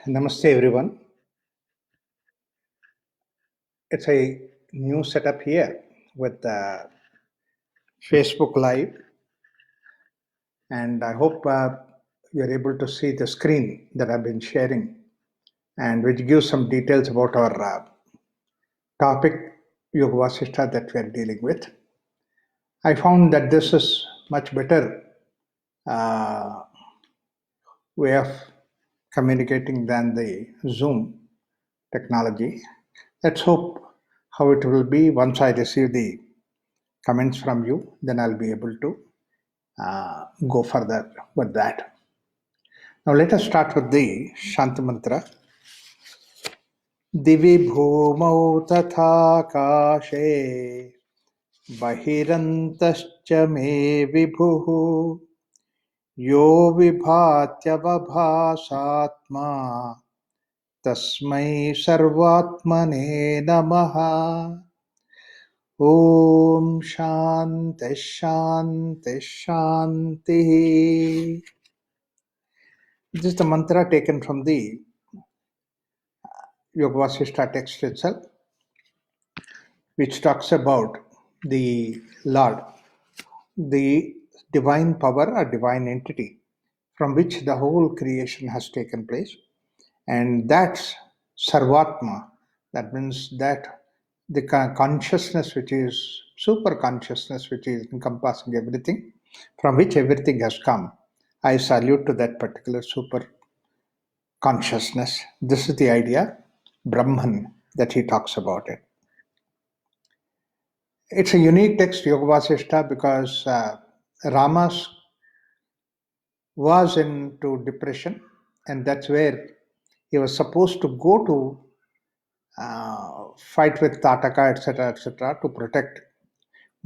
Namaste everyone. It's a new setup here with Facebook Live, and I hope you're able to see the screen that I've been sharing, and which gives some details about our topic, Yoga Vasishta, that we're dealing with. I found that this is much better uh, way of communicating than the Zoom technology. Let's hope how it will be once I receive the comments from you, then I'll be able to go further with that. Now let us start with the Shanti Mantra. Divi bhumau tatha kashe bahirantascha me vibhuhu yo vibhatya vabhasatma tasmai sarvatmane namaha. Om Shanti Shanti Shanti. This is the mantra taken from the Yoga Vasishta text itself, which talks about the Lord, the divine power or divine entity from which the whole creation has taken place. And that's Sarvatma. That means that the consciousness, which is super consciousness, which is encompassing everything, from which everything has come. I salute to that particular super consciousness. This is the idea, Brahman, that he talks about it. It's a unique text, Yoga Vasishta, because Rama was into depression, and that's where he was supposed to go to fight with Tataka, etc., to protect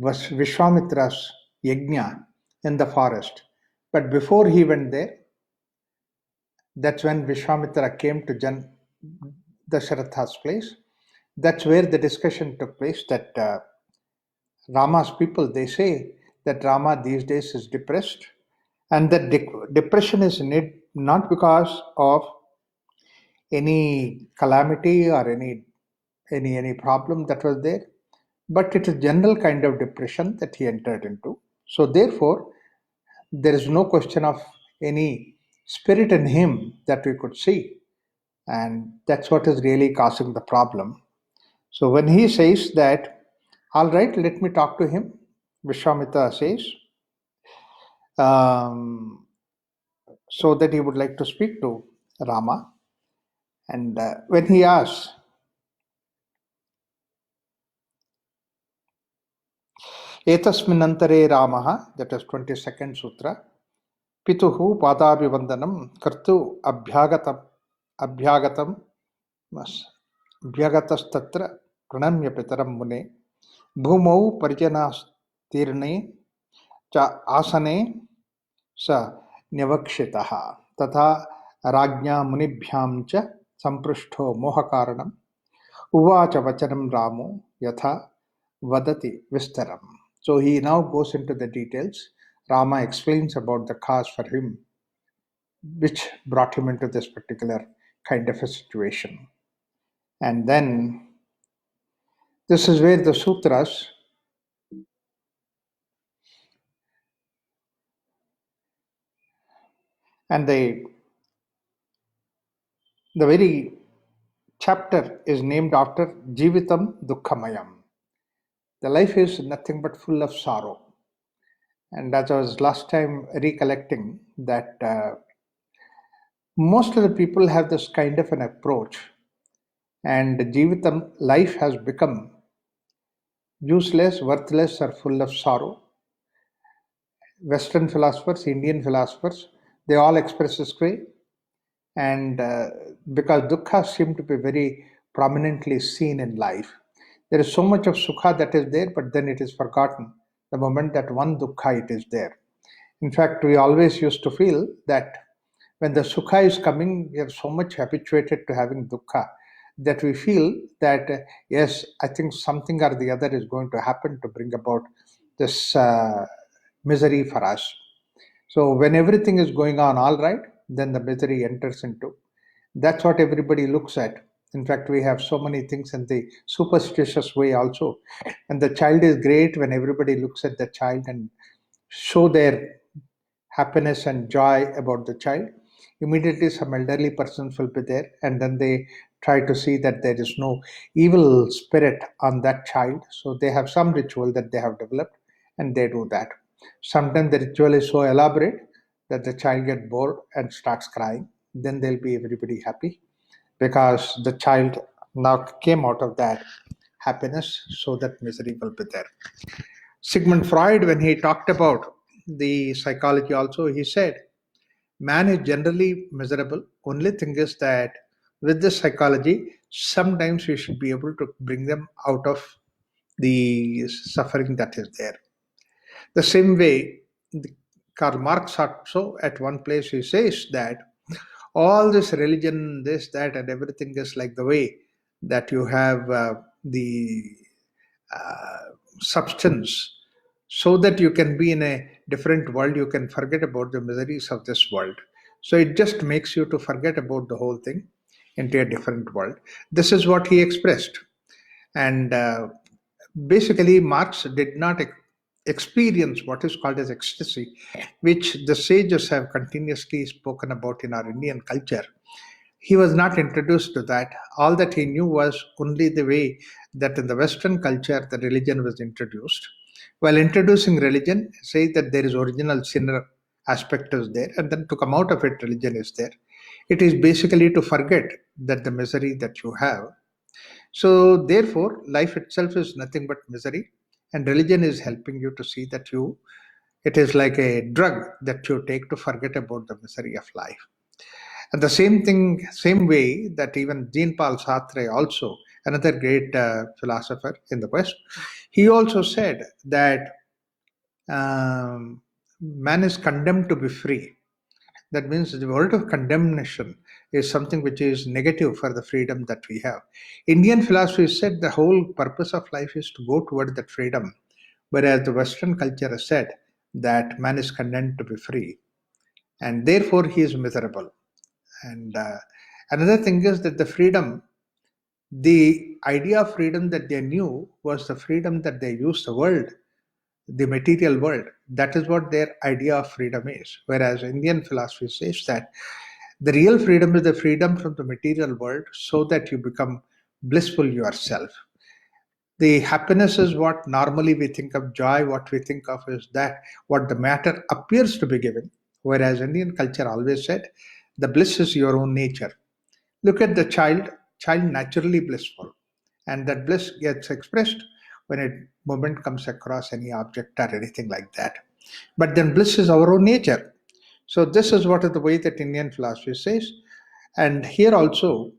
Vishwamitra's yajna in the forest. But before he went there, that's when Vishwamitra came to Dasharatha's place. That's where the discussion took place that Rama's people, they say that Rama these days is depressed, and that depression is not because of any calamity or any problem that was there, but it is general kind of depression that he entered into. So therefore, there is no question of any spirit in him that we could see, and that's what is really causing the problem. So when he says that, all right, let me talk to him, Vishwamitra says, so that he would like to speak to Rama. And when he asks, Etasminantare Ramaha, that is 22nd Sutra, Pituhu Padabhivandanam Kartu Abhyagatam Abhyagatastattra Pranamya Pitaram Mune Bhumau Parijanastirne Cha Asane Sa Nyavakshitaha Tata Rajna Munibhyam Cha Samprishto Mohakaranam Uvacha Vachanam Ramu Yatha Vadati Vistaram. So he now goes into the details. Rama explains about the cause for him, which brought him into this particular kind of a situation. And then this is where the sutras and the very chapter is named after Jivitam Dukkhamayam. The life is nothing but full of sorrow. And as I was last time recollecting that most of the people have this kind of an approach, and Jivitam life has become useless, worthless, or full of sorrow. Western philosophers, Indian philosophers, they all express this way. And because dukkha seem to be very prominently seen in life, there is so much of sukha that is there, but then it is forgotten the moment that one dukkha it is there. In fact, we always used to feel that when the sukha is coming, we are so much habituated to having dukkha that we feel that yes, I think something or the other is going to happen to bring about this misery for us. So when everything is going on all right, then the misery enters into. That's what everybody looks at. In fact, we have so many things in the superstitious way also. And the child is great when everybody looks at the child and show their happiness and joy about the child. Immediately, some elderly persons will be there, and then they try to see that there is no evil spirit on that child. So they have some ritual that they have developed, and they do that. Sometimes the ritual is so elaborate that the child gets bored and starts crying. Then they'll be everybody happy because the child now came out of that happiness, so that misery will be there. Sigmund Freud, when he talked about the psychology, also, he said, man is generally miserable. Only thing is that with this psychology, sometimes we should be able to bring them out of the suffering that is there. The same way, the, Karl Marx also at one place he says that all this religion, this, that, and everything is like the way that you have the substance, so that you can be in a different world, you can forget about the miseries of this world. So it just makes you to forget about the whole thing into a different world. This is what he expressed. And basically, Marx did not experience what is called as ecstasy, which the sages have continuously spoken about in our Indian culture. He was not introduced to that. All that he knew was only the way that in the Western culture the religion was introduced. While introducing religion, say that there is original sinner aspect is there, and then to come out of it, religion is there. It is basically to forget that the misery that you have. So therefore, life itself is nothing but misery, and religion is helping you to see that you. It is like a drug that you take to forget about the misery of life. And the same thing, same way that even Jean-Paul Sartre, also another great philosopher in the West, he also said that man is condemned to be free. That means the word of condemnation is something which is negative for the freedom that we have. Indian philosophy said the whole purpose of life is to go toward that freedom, whereas the Western culture has said that man is condemned to be free, and therefore he is miserable. And another thing is that the idea of freedom that they knew was the freedom that they used the world, the material world. That is what their idea of freedom is. Whereas Indian philosophy says that the real freedom is the freedom from the material world so that you become blissful yourself. The happiness is what normally we think of, joy, what we think of is that what the matter appears to be giving. Whereas Indian culture always said the bliss is your own nature. Look at the child naturally blissful, and that bliss gets expressed when a moment comes across any object or anything like that. But then bliss is our own nature. So this is what is the way that Indian philosophy says. And here also,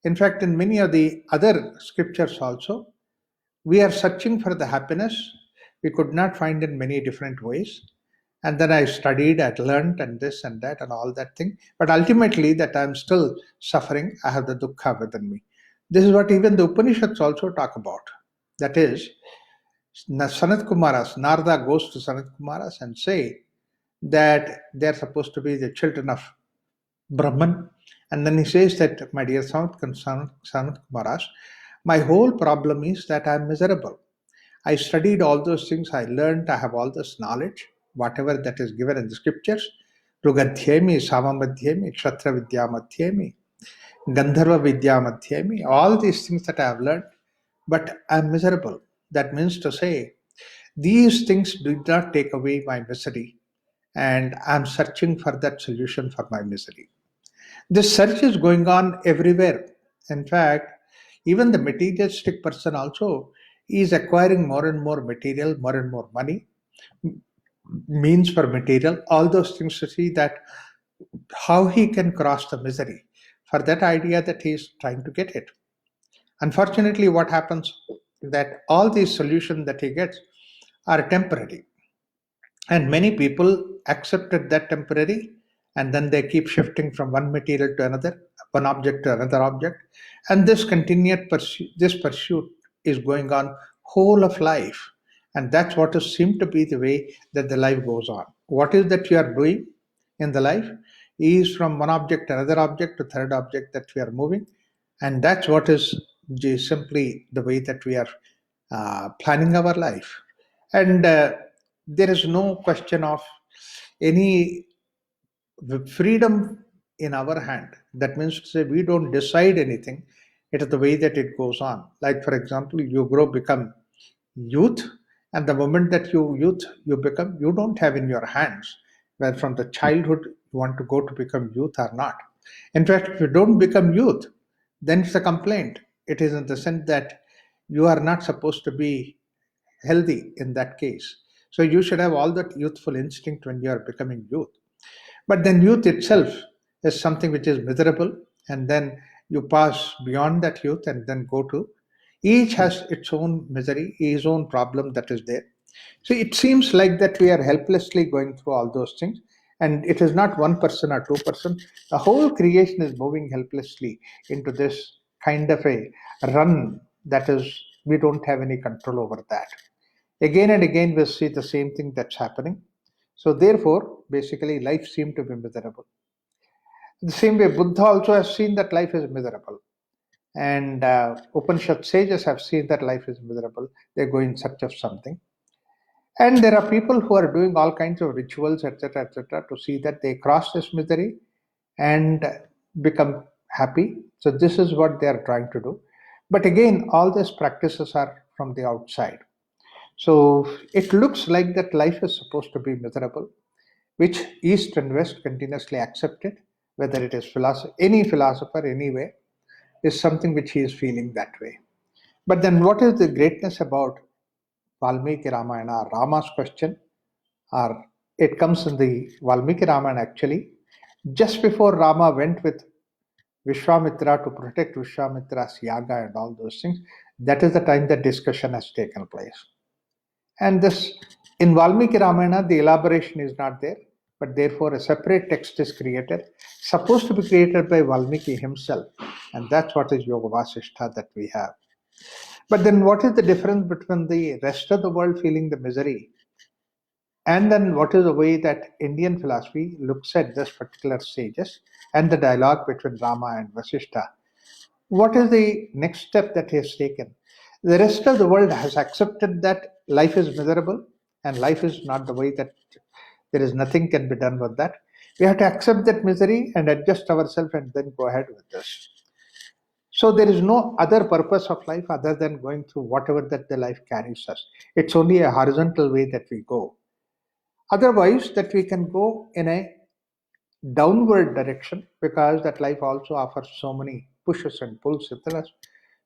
in fact, in many of the other scriptures also, we are searching for the happiness. We could not find in many different ways. And then I studied, I learned, and this and that, and all that thing. But ultimately, that I'm still suffering, I have the dukkha within me. This is what even the Upanishads also talk about. That is, Sanat Kumaras, Narada goes to Sanat Kumaras and say that they're supposed to be the children of Brahman. And then he says that, my dear Sanat Kumaras, my whole problem is that I'm miserable. I studied all those things, I learned, I have all this knowledge, whatever that is given in the scriptures. Rugadhyemi, Samamadhyemi, Kshatra Vidya Madhyemi, Gandharva Vidya Madhyemi, all these things that I have learned, but I'm miserable. That means to say, these things did not take away my misery, and I'm searching for that solution for my misery. This search is going on everywhere. In fact, even the materialistic person also is acquiring more and more material, more and more money, means for material, all those things to see that how he can cross the misery for that idea that he is trying to get it. Unfortunately, what happens that all these solutions that he gets are temporary, and many people accepted that temporary, and then they keep shifting from one material to another, one object to another object, and this continued pursuit, this pursuit is going on whole of life, and that's what is seemed to be the way that the life goes on. What is that you are doing in the life? is from one object to another object to third object that we are moving, and that's what is simply the way that we are planning our life. And there is no question of any freedom in our hand. That means to say we don't decide anything. It is the way that it goes on. Like for example, you grow, become youth, and the moment that you become, you don't have in your hands where from the childhood you want to go to become youth or not. In fact, if you don't become youth, then it's a complaint. It is in the sense that you are not supposed to be healthy in that case. So you should have all that youthful instinct when you are becoming youth. But then youth itself is something which is miserable, and then you pass beyond that youth and then go to each has its own misery, its own problem that is there. So it seems like that we are helplessly going through all those things, and it is not one person or two-person. The whole creation is moving helplessly into this kind of a run that is we don't have any control over that. Again and again, we see the same thing that's happening. So therefore, basically, life seemed to be miserable. The same way, Buddha also has seen that life is miserable. And Upanishad sages have seen that life is miserable. They go in search of something. And there are people who are doing all kinds of rituals, etc., to see that they cross this misery and become happy. So this is what they are trying to do. But again, all these practices are from the outside. So it looks like that life is supposed to be miserable, which East and West continuously accepted, whether it is any philosopher anyway, is something which he is feeling that way. But then what is the greatness about Valmiki Ramayana, Rama's question? Or it comes in the Valmiki Ramayana actually. Just before Rama went with Vishwamitra to protect Vishwamitra's yaga and all those things, that is the time that discussion has taken place. And this, in Valmiki Ramayana, the elaboration is not there, but therefore a separate text is created, supposed to be created by Valmiki himself. And that's what is Yoga Vasishta that we have. But then what is the difference between the rest of the world feeling the misery and then what is the way that Indian philosophy looks at this particular sages and the dialogue between Rama and Vasishta? What is the next step that he has taken? The rest of the world has accepted that life is miserable and life is not the way that there is nothing can be done with that. We have to accept that misery and adjust ourselves and then go ahead with this. So there is no other purpose of life other than going through whatever that the life carries us. It's only a horizontal way that we go. Otherwise, that we can go in a downward direction because that life also offers so many pushes and pulls with us.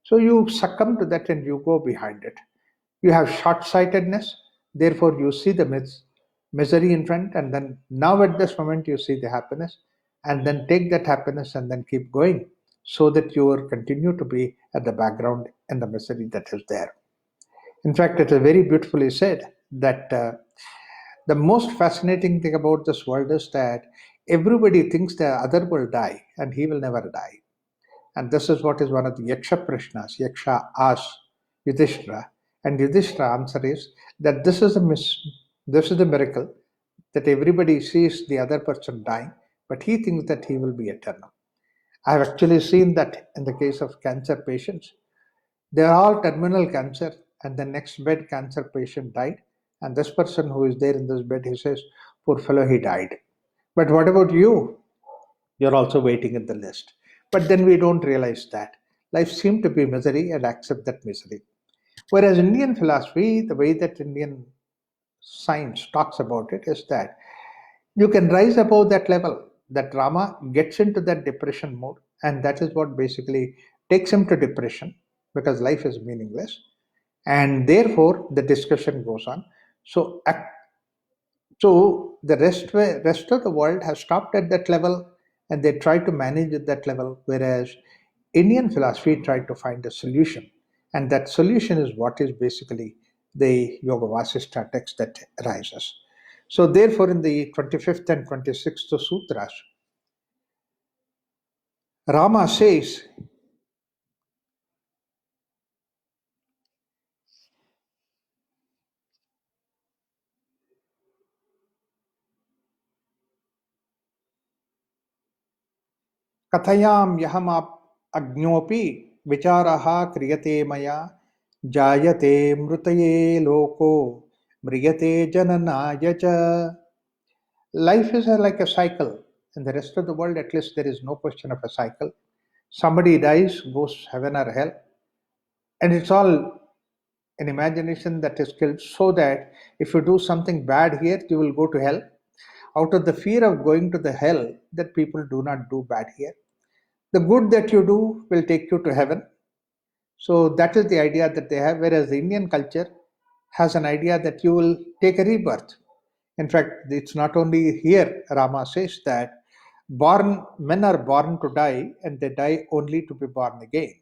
So you succumb to that and you go behind it. You have short-sightedness, therefore you see the misery in front, and then now at this moment you see the happiness, and then take that happiness and then keep going, so that you will continue to be at the background in the misery that is there. In fact, it is very beautifully said that the most fascinating thing about this world is that everybody thinks the other will die and he will never die. And this is what is one of the Yaksha Prashnas. Yaksha asks Yudhishthira, and Yudhishthira answer is that this is a miracle that everybody sees the other person dying, but he thinks that he will be eternal. I have actually seen that in the case of cancer patients. They are all terminal cancer, and the next bed cancer patient died. And this person who is there in this bed, he says, poor fellow, he died. But what about you? You're also waiting in the list. But then we don't realize that. Life seems to be misery and accept that misery. Whereas Indian philosophy, the way that Indian science talks about it is that you can rise above that level. That Rama gets into that depression mode, and that is what basically takes him to depression because life is meaningless, and therefore the discussion goes on. So, so the rest of the world has stopped at that level, and they try to manage at that level, whereas Indian philosophy tried to find a solution, and that solution is what is basically the Yoga Vasishta text that arises. So, therefore, in the 25th and 26th sutras, Rama says, कथयाम यहम अज्ञोपि विचारः क्रियते मया जायते मृतये लोको म्रियते जननाय च. Life is like a cycle. In the rest of the world, at least, there is no question of a cycle. Somebody dies, goes heaven or hell, and it's all an imagination that is killed, so that if you do something bad here, you will go to hell. Out of the fear of going to the hell, that people do not do bad here. The good that you do will take you to heaven. So that is the idea that they have, whereas the Indian culture has an idea that you will take a rebirth. In fact, it's not only here, Rama says that men are born to die and they die only to be born again.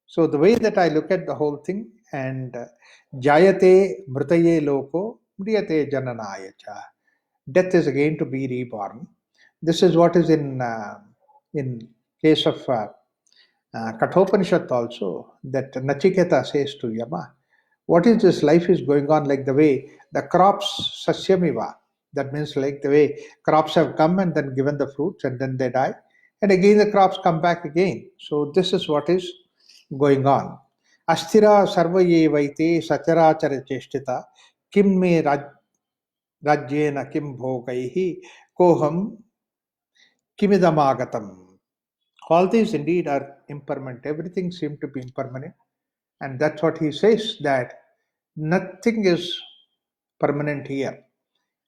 So the way that I look at the whole thing, and jayate mritaye loko mriyate jananaya cha. Death is again to be reborn. This is what is in case of Kathopanishad also, that Nachiketa says to Yama, what is this life is going on, like the way the crops sasyamiva, that means like the way crops have come and then given the fruits and then they die, and again the crops come back again. So this is what is going on. Asthira sarva ye vaite sacharaachara cheshtita kim me rajyena kim bhogaihi koham kimidamagatam. All these indeed are impermanent. Everything seems to be impermanent. And that's what he says, that nothing is permanent here.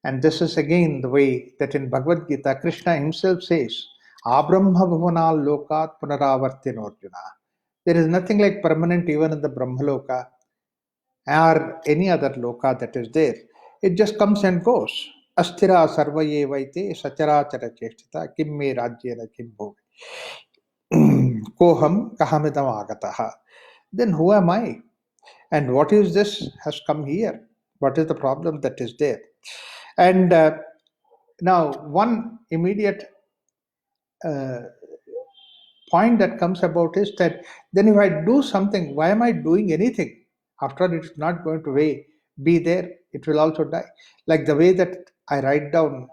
And this is again the way that in Bhagavad Gita, Krishna himself says, Abrahma bhavanal lokat punaravartin Arjuna. There is nothing like permanent even in the Brahmaloka or any other loka that is there. It just comes and goes. Asthira sarvaye vaite sacharaachara cheshtita kim me rajyena kim bhog. Koham kahamidam agataha. Then who am I? And what is this has come here? What is the problem that is there? And now, one immediate uh, point that comes about is that then if I do something, why am I doing anything? After all, it's not going to be there, it will also die. Like the way that I write down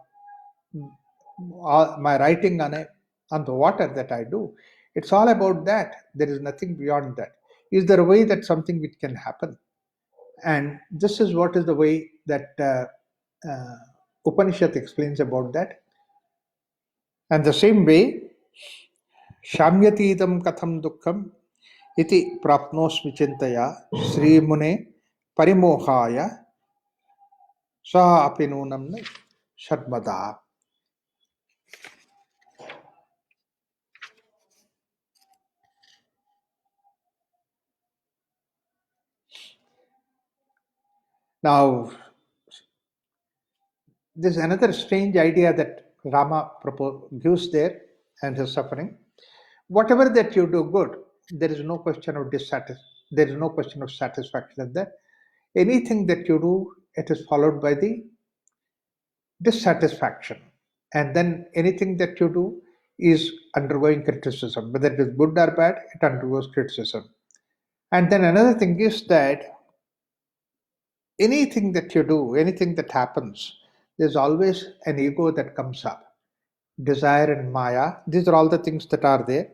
my writing on the water that I do, it's all about that. There is nothing beyond that. Is there a way that something which can happen? And this is what is the way that uh, Upanishad explains about that. And the same way, Shamyatitam katham dukkham iti prapnosmi chintaya Sri Mune parimohaya sa apinunam shadmada. Now, this is another strange idea that Rama gives there and his suffering. Whatever that you do good, there is no question of there is no question of satisfaction in that. Anything that you do, it is followed by the dissatisfaction. And then anything that you do is undergoing criticism. Whether it is good or bad, it undergoes criticism. And then another thing is that anything that you do, anything that happens, there's always an ego that comes up. Desire and Maya, these are all the things that are there.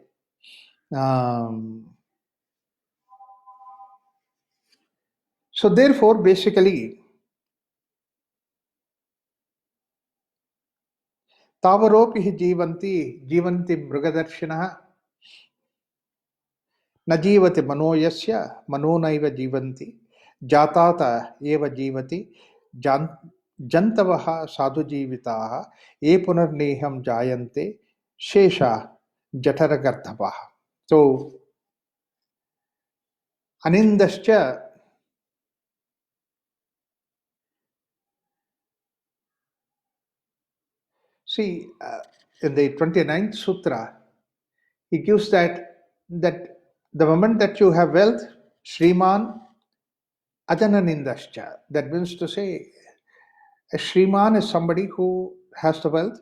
So therefore, basically, तावरोपि हि जीवन्ति मृगदर्शिनः न जीवति मनो यस्य मनो नैव जीवन्ति जातात एव जीवति जन्तवः साधुजीविताः ये पुनर्नेहं जायन्ते शेषा जठरगर्धवः. So anindascha, see, in the 29th sutra, he gives that the moment that you have wealth, Shriman Ajananindascha, that means to say, a Shriman is somebody who has the wealth,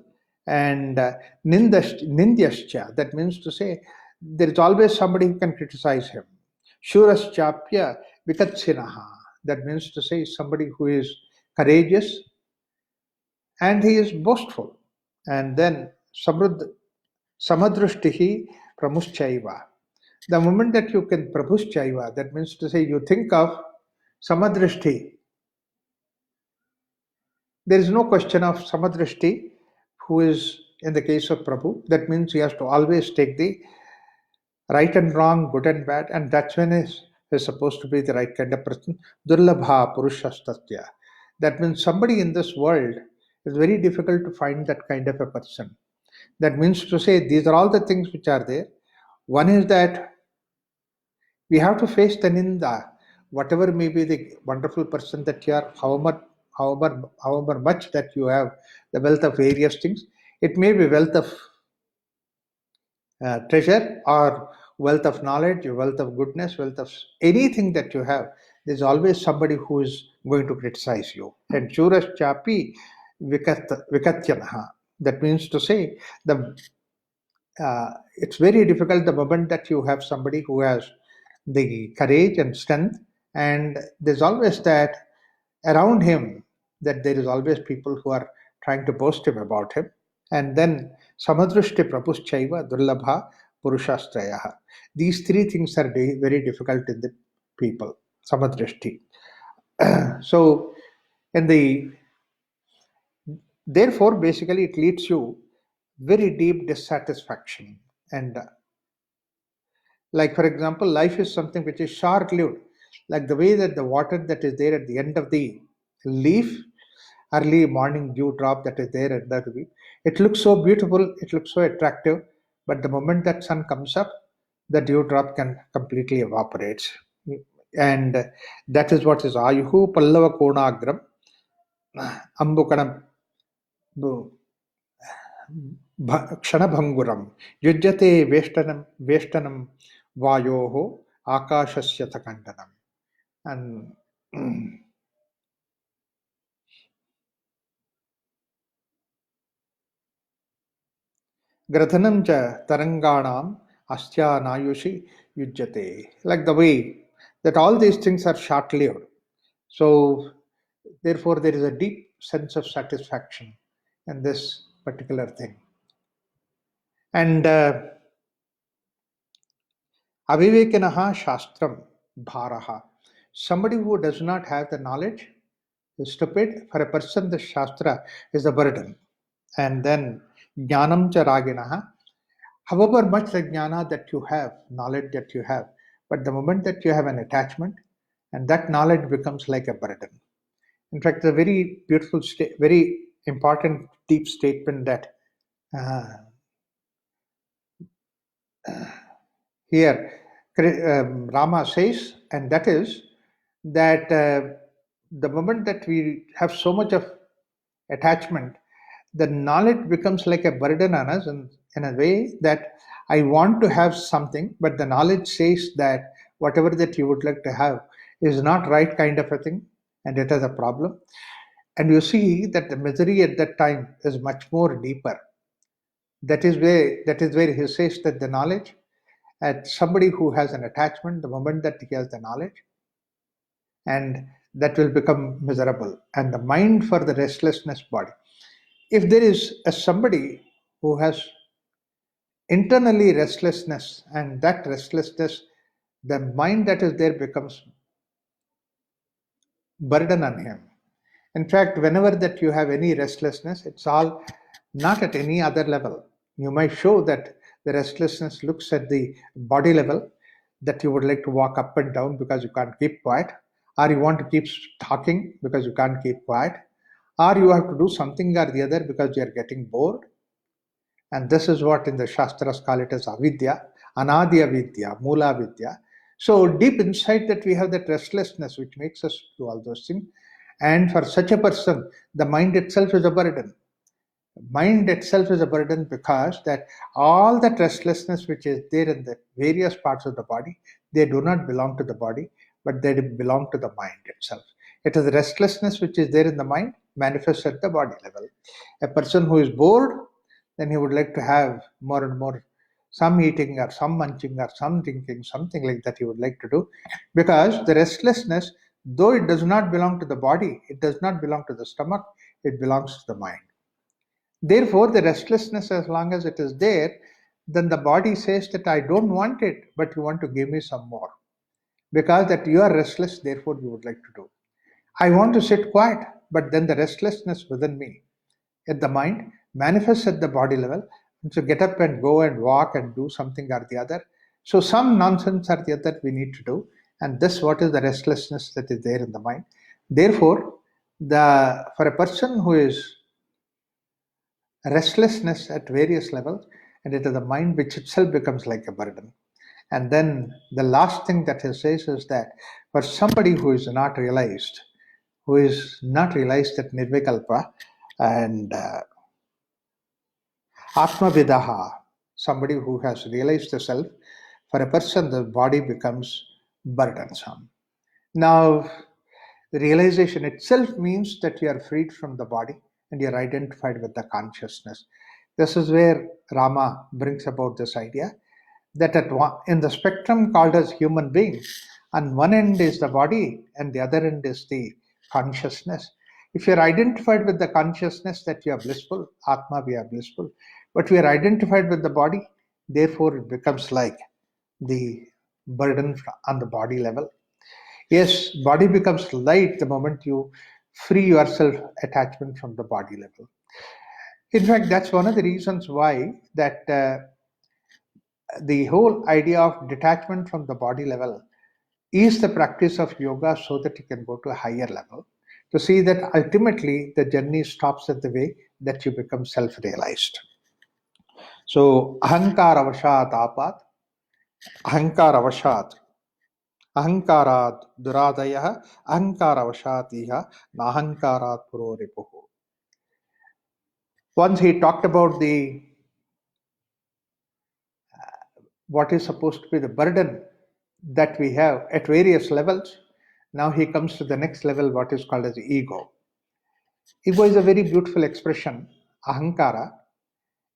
and Nindyascha, that means to say, there is always somebody who can criticize him. Shuraschapya Vikatsinaha, that means to say, somebody who is courageous and he is boastful. And then Samruddha, Samadrushtihi pramuschaiva. The moment that you can prabuschaiva, that means to say you think of samadrishti. There is no question of samadrishti, who is in the case of Prabhu. That means he has to always take the right and wrong, good and bad, and that's when is supposed to be the right kind of person. Durlabha Purushastatya. That means somebody in this world is very difficult to find that kind of a person. That means to say these are all the things which are there. One is that we have to face the ninda, whatever may be the wonderful person that you are, however much that you have the wealth of various things. It may be wealth of treasure or wealth of knowledge, wealth of goodness, wealth of anything that you have. There's always somebody who is going to criticize you. And Churas Chapi Vikatyanaha. That means to say the it's very difficult the moment that you have somebody who has the courage and strength, and there's always that around him, that there is always people who are trying to boast him about him. And then samadrushti prapuschaiva durlabha purushastrayaha. These three things are very difficult in the people. Samadrushti. So in the therefore basically it leads you very deep dissatisfaction. And like for example, life is something which is short lived, like the way that the water that is there at the end of the leaf, early morning dew drop that is there at that week. It looks so beautiful, it looks so attractive, but the moment that sun comes up, the dew drop can completely evaporate. And that is what is Ayuhu Pallava Konagram Ambukanam Kshanabhanguram Yujjate Veshtanam Vayoho Akashasya Takandanam. And Grathanam cha taranganam astya nayushi yujjate. Like the way that all these things are short lived. So, therefore, there is a deep sense of satisfaction in this particular thing. And avivekanaha shastram bharaha. Somebody who does not have the knowledge is stupid. For a person, the shastra is a burden. And then jnanam cha raginaha. However much the jnana that you have, knowledge that you have, but the moment that you have an attachment, and that knowledge becomes like a burden. In fact, a very beautiful, very important, deep statement that uh, here Rama says, and that is that the moment that we have so much of attachment, the knowledge becomes like a burden on us in a way that I want to have something, but the knowledge says that whatever that you would like to have is not right kind of a thing, and it has a problem. And you see that the misery at that time is much more deeper. That is where he says that the knowledge, at somebody who has an attachment, the moment that he has the knowledge, and that will become miserable. And the mind for the restlessness body. If there is a somebody who has internally restlessness, and that restlessness, the mind that is there becomes burden on him. In fact, whenever that you have any restlessness, it's all not at any other level. You might show that the restlessness looks at the body level, that you would like to walk up and down because you can't keep quiet, or you want to keep talking because you can't keep quiet, or you have to do something or the other because you are getting bored. And this is what in the Shastras call it as avidya, anadi avidya, mula vidya. So deep inside that we have that restlessness which makes us do all those things. And for such a person, the mind itself is a burden. Mind itself is a burden because that all that restlessness which is there in the various parts of the body, they do not belong to the body, but they belong to the mind itself. It is the restlessness which is there in the mind manifests at the body level. A person who is bored, then he would like to have more and more some eating or some munching or some drinking, something like that he would like to do. Because the restlessness, though it does not belong to the body, it does not belong to the stomach, it belongs to the mind. Therefore, the restlessness, as long as it is there, then the body says that I don't want it, but you want to give me some more. Because that you are restless, therefore you would like to do. I want to sit quiet, but then the restlessness within me at the mind manifests at the body level. And so get up and go and walk and do something or the other. So some nonsense or the other we need to do. And this what is the restlessness that is there in the mind. Therefore, the for a person who is restlessness at various levels, and it is the mind which itself becomes like a burden. And then the last thing that he says is that for somebody who is not realized that nirvikalpa and atma vidaha, somebody who has realized the self, for a person the body becomes burdensome. Now, the realization itself means that you are freed from the body and you are identified with the consciousness. This is where Rama brings about this idea that in the spectrum called as human being, on one end is the body and the other end is the consciousness. If you're identified with the consciousness that you are blissful, Atma, we are blissful, but we are identified with the body, therefore it becomes like the burden on the body level. Yes, body becomes light the moment you free yourself attachment from the body level. In fact, that's one of the reasons why that the whole idea of detachment from the body level is the practice of yoga so that you can go to a higher level to see that ultimately the journey stops at the way that you become self-realized. So ahankar avashat apat, ahankar avashat, ahankarat duradaya, ahankar avashat iha, nahankarat puroripuhu. Once he talked about the what is supposed to be the burden that we have at various levels. Now he comes to the next level, what is called as ego. Ego is a very beautiful expression, ahankara,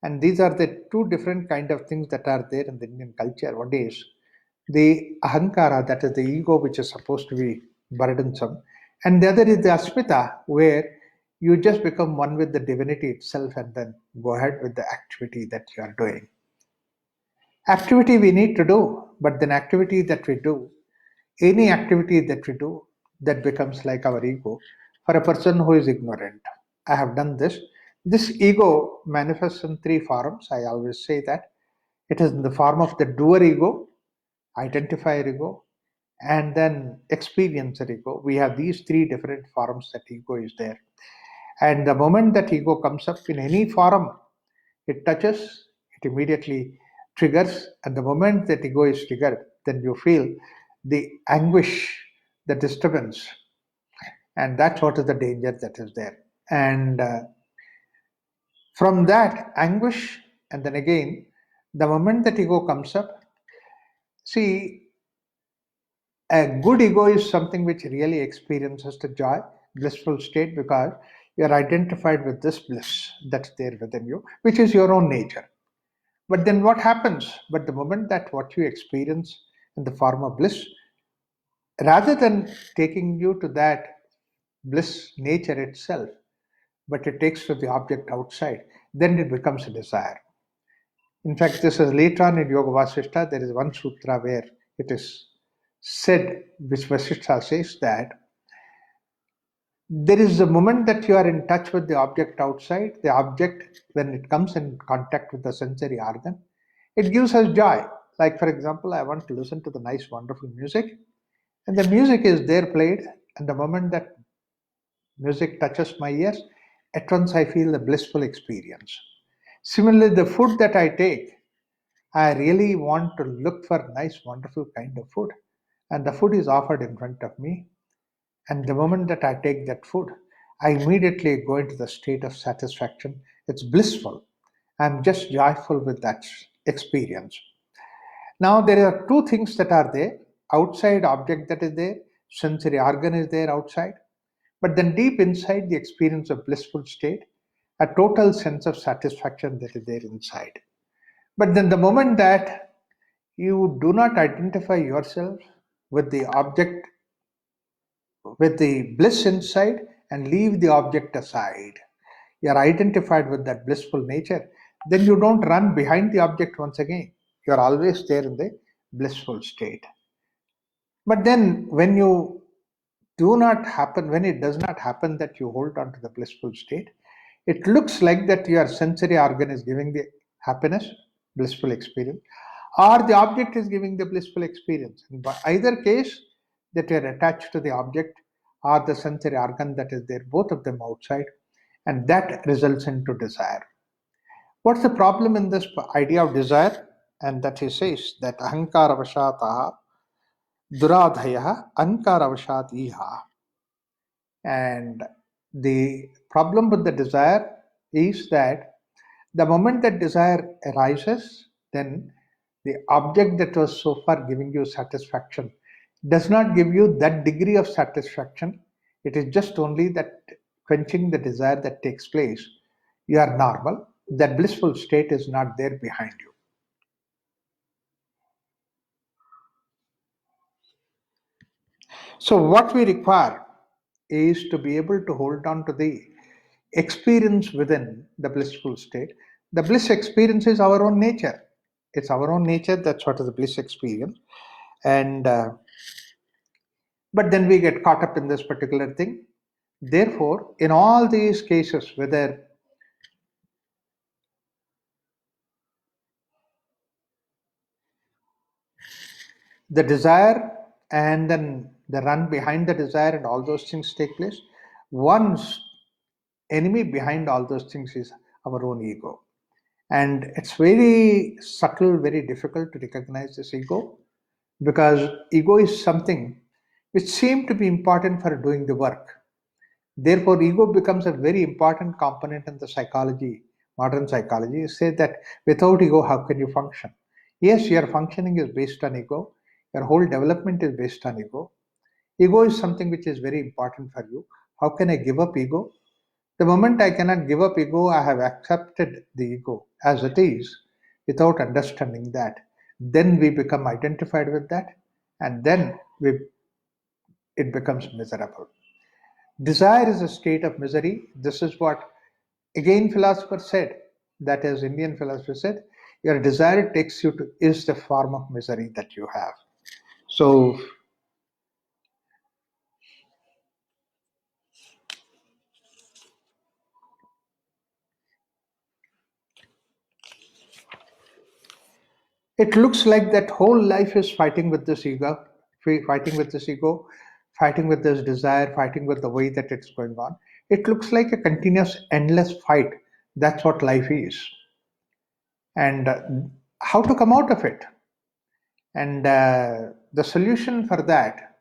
and these are the two different kind of things that are there in the Indian culture. One is the ahankara, that is the ego, which is supposed to be burdensome, and the other is the asmita, where you just become one with the divinity itself and then go ahead with the activity that you are doing. Activity we need to do, but then activity that we do, any activity that we do, that becomes like our ego. For a person who is ignorant, I have done this. This ego manifests in three forms. I always say that it is in the form of the doer ego, identifier ego, and then experiencer ego. We have these three different forms that ego is there. And the moment that ego comes up in any form, it touches, it immediately triggers, and the moment that ego is triggered, then you feel the anguish, the disturbance, and that's what is the danger that is there. And from that anguish, and then again, the moment that ego comes up, see, a good ego is something which really experiences the joy, blissful state because you're identified with this bliss that's there within you, which is your own nature. But then what happens? But the moment that what you experience in the form of bliss, rather than taking you to that bliss nature itself, but it takes to the object outside, then it becomes a desire. In fact, this is later on in Yoga Vasishta, there is one sutra where it is said, which Vasishta says that there is a moment that you are in touch with the object outside, the object, when it comes in contact with the sensory organ, it gives us joy. Like, for example, I want to listen to the nice, wonderful music, and the music is there played, and the moment that music touches my ears, at once I feel the blissful experience. Similarly, the food that I take, I really want to look for nice, wonderful kind of food, and the food is offered in front of me. And the moment that I take that food, I immediately go into the state of satisfaction. It's blissful. I'm just joyful with that experience. Now, there are two things that are there outside object that is there, sensory organ is there outside, but then deep inside the experience of blissful state, a total sense of satisfaction that is there inside. But then the moment that you do not identify yourself with the object, with the bliss inside, and leave the object aside, you are identified with that blissful nature, then you don't run behind the object once again. You're always there in the blissful state. But then when it does not happen that you hold on to the blissful state, it looks like that your sensory organ is giving the happiness, blissful experience, or the object is giving the blissful experience. In either case, that you are attached to the object or the sensory organ that is there, both of them outside, and that results into desire. What's the problem in this idea of desire? And that he says that ahankara vashataha duradhaya ahankara vashat iha. And the problem with the desire is that the moment that desire arises, then the object that was so far giving you satisfaction does not give you that degree of satisfaction. It is just only that quenching the desire that takes place. You are normal. That blissful state is not there behind you. So, what we require is to be able to hold on to the experience within the blissful state. The bliss experience is our own nature. It's our own nature. That's what is the bliss experience. And but then we get caught up in this particular thing. Therefore, in all these cases, whether the desire and then the run behind the desire and all those things take place, one's enemy behind all those things is our own ego. And it's very subtle, very difficult to recognize this ego, because ego is something which seems to be important for doing the work. Therefore, ego becomes a very important component in the psychology, modern psychology. You say that without ego, how can you function? Yes, your functioning is based on ego. Your whole development is based on ego. Ego is something which is very important for you. How can I give up ego? The moment I cannot give up ego, I have accepted the ego as it is without understanding that. Then we become identified with that, and then it becomes miserable. Desire is a state of misery. This is what, again, philosopher said, that is, Indian philosopher said, your desire takes you to, is the form of misery that you have. So, it looks like that whole life is fighting with this ego, fighting with this ego, fighting with this desire, fighting with the way that it's going on. It looks like a continuous, endless fight. That's what life is. And how to come out of it? And the solution for that,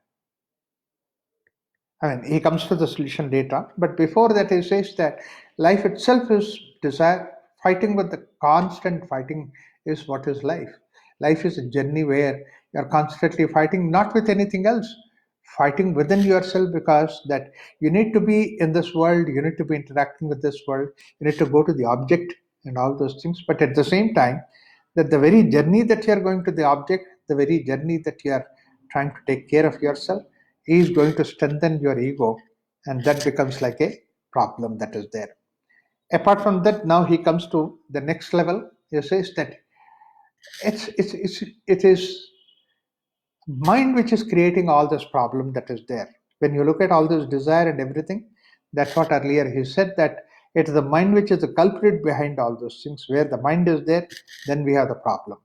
I mean, he comes to the solution later, but before that, he says that life itself is desire. Fighting with the constant fighting is what is life. Life is a journey where you're constantly fighting, not with anything else, fighting within yourself, because that you need to be in this world, you need to be interacting with this world, you need to go to the object and all those things. But at the same time, that the very journey that you're going to the object, the very journey that you are trying to take care of yourself, is going to strengthen your ego, and that becomes like a problem that is there. Apart from that, now he comes to the next level. He says that it is mind which is creating all this problem that is there. When you look at all this desire and everything, that's what earlier he said, that it is the mind which is the culprit behind all those things. Where the mind is there, then we have the problem.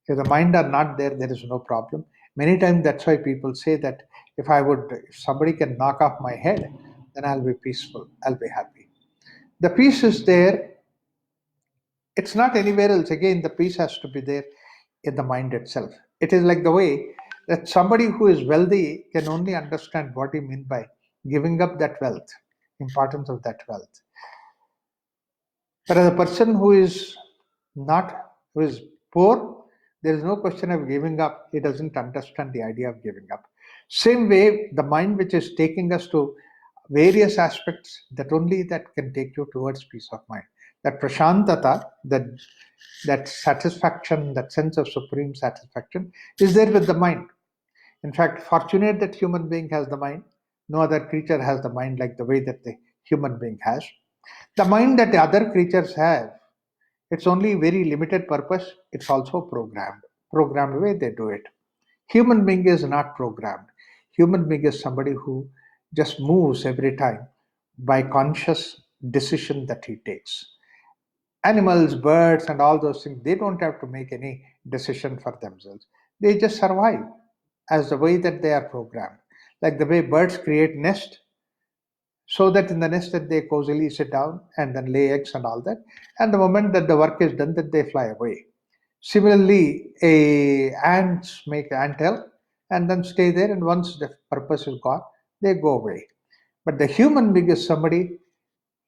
If the mind are not there, there is no problem. Many times that's why people say that if somebody can knock off my head, then I'll be peaceful, I'll be happy. The peace is there, it's not anywhere else. Again, the peace has to be there in the mind itself. It is like the way that somebody who is wealthy can only understand what he means by giving up that wealth, importance of that wealth. But as a person who is not, who is poor, there is no question of giving up. He doesn't understand the idea of giving up. Same way, the mind which is taking us to various aspects, that only that can take you towards peace of mind. That prashantata, that satisfaction, that sense of supreme satisfaction is there with the mind. In fact, fortunate that human being has the mind. No other creature has the mind like the way that the human being has. The mind that the other creatures have, It's only very limited purpose. It's also programmed way they do it. Human being is not programmed. Human being is somebody who just moves every time by conscious decision that he takes. Animals, birds, and all those things, they don't have to make any decision for themselves. They just survive as the way that they are programmed. Like the way birds create nest, so that in the nest that they cozily sit down and then lay eggs and all that. And the moment that the work is done, that they fly away. Similarly, ants make ant hill and then stay there, and once the purpose is gone, they go away. But the human being is somebody,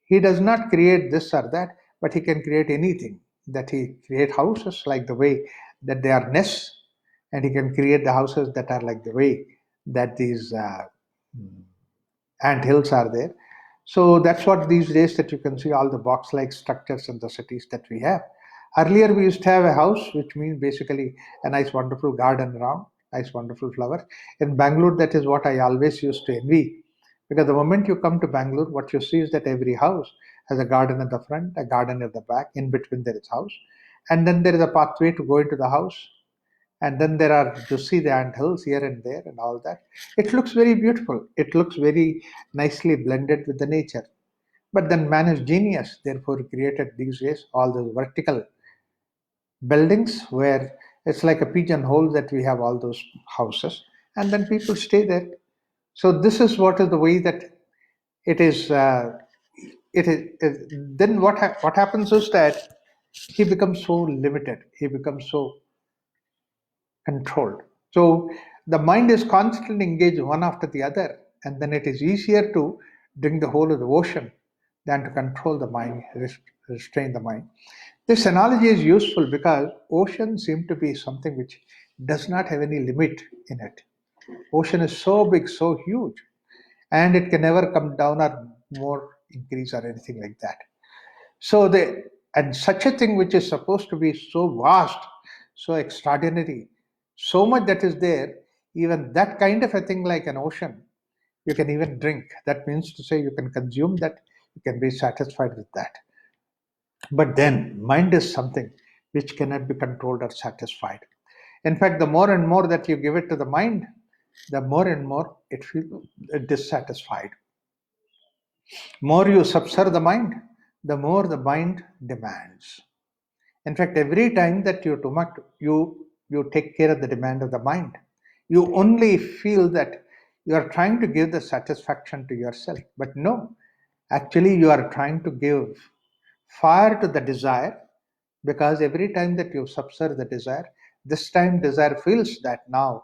he does not create this or that, but he can create anything. That he create houses like the way that they are nests, and he can create the houses that are like the way that these ant hills are there. So that's what these days that you can see all the box-like structures in the cities that we have. Earlier we used to have a house, which means basically a nice, wonderful garden around, nice, wonderful flowers. In Bangalore, that is what I always used to envy, because the moment you come to Bangalore, what you see is that every house has a garden at the front, a garden at the back. In between there is house, and then there is a pathway to go into the house, and then there are, you see the ant hills here and there and all that. It looks very beautiful, it looks very nicely blended with the nature. But then man is genius, therefore he created these days all those vertical buildings where it's like a pigeonhole that we have all those houses, and then people stay there. So this is what is the way that it is. Then what happens is that he becomes so limited, he becomes so controlled. So the mind is constantly engaged one after the other, and then it is easier to drink the whole of the ocean than to control the mind, restrain the mind. This analogy is useful because ocean seem to be something which does not have any limit in it. Ocean is so big, so huge, and it can never come down or more increase or anything like that. So the and such a thing which is supposed to be so vast, so extraordinary, so much that is there, even that kind of a thing like an ocean, you can even drink. That means to say you can consume that, you can be satisfied with that. But then mind is something which cannot be controlled or satisfied. In fact, the more and more that you give it to the mind, the more and more it feels dissatisfied. More you subserve the mind, the more the mind demands. In fact, every time that you take care of the demand of the mind, you only feel that you are trying to give the satisfaction to yourself. But no, actually you are trying to give fire to the desire, because every time that you subserve the desire, this time desire feels that now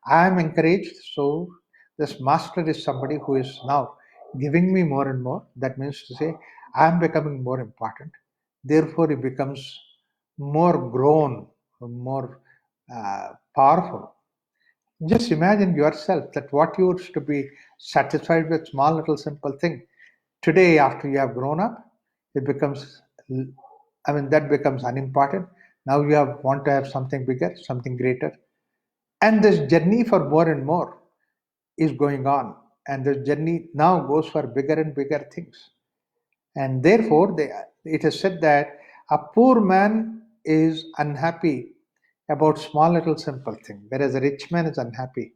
I am encouraged. So this master is somebody who is now giving me more and more. That means to say, I am becoming more important. Therefore, it becomes more grown, more powerful. Just imagine yourself that what you used to be satisfied with small little simple thing. Today, after you have grown up, it becomes, I mean, that becomes unimportant. Now you have want to have something bigger, something greater. And this journey for more and more is going on, and the journey now goes for bigger and bigger things. And therefore it is said that a poor man is unhappy about small little simple thing, whereas a rich man is unhappy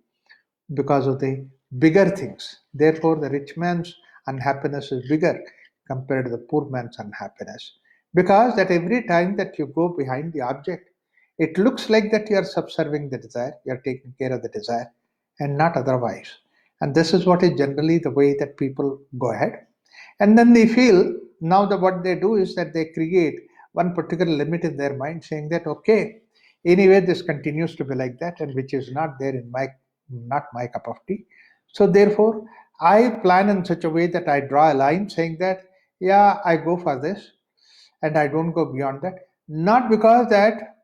because of the bigger things. Therefore the rich man's unhappiness is bigger compared to the poor man's unhappiness, because that every time that you go behind the object, it looks like that you are subserving the desire, you are taking care of the desire, and not otherwise. And this is what is generally the way that people go ahead. And then they feel now that what they do is that they create one particular limit in their mind, saying that okay, anyway, this continues to be like that, and which is not there in my, not my cup of tea. So therefore, I plan in such a way that I draw a line saying that yeah, I go for this, and I don't go beyond that. Not because that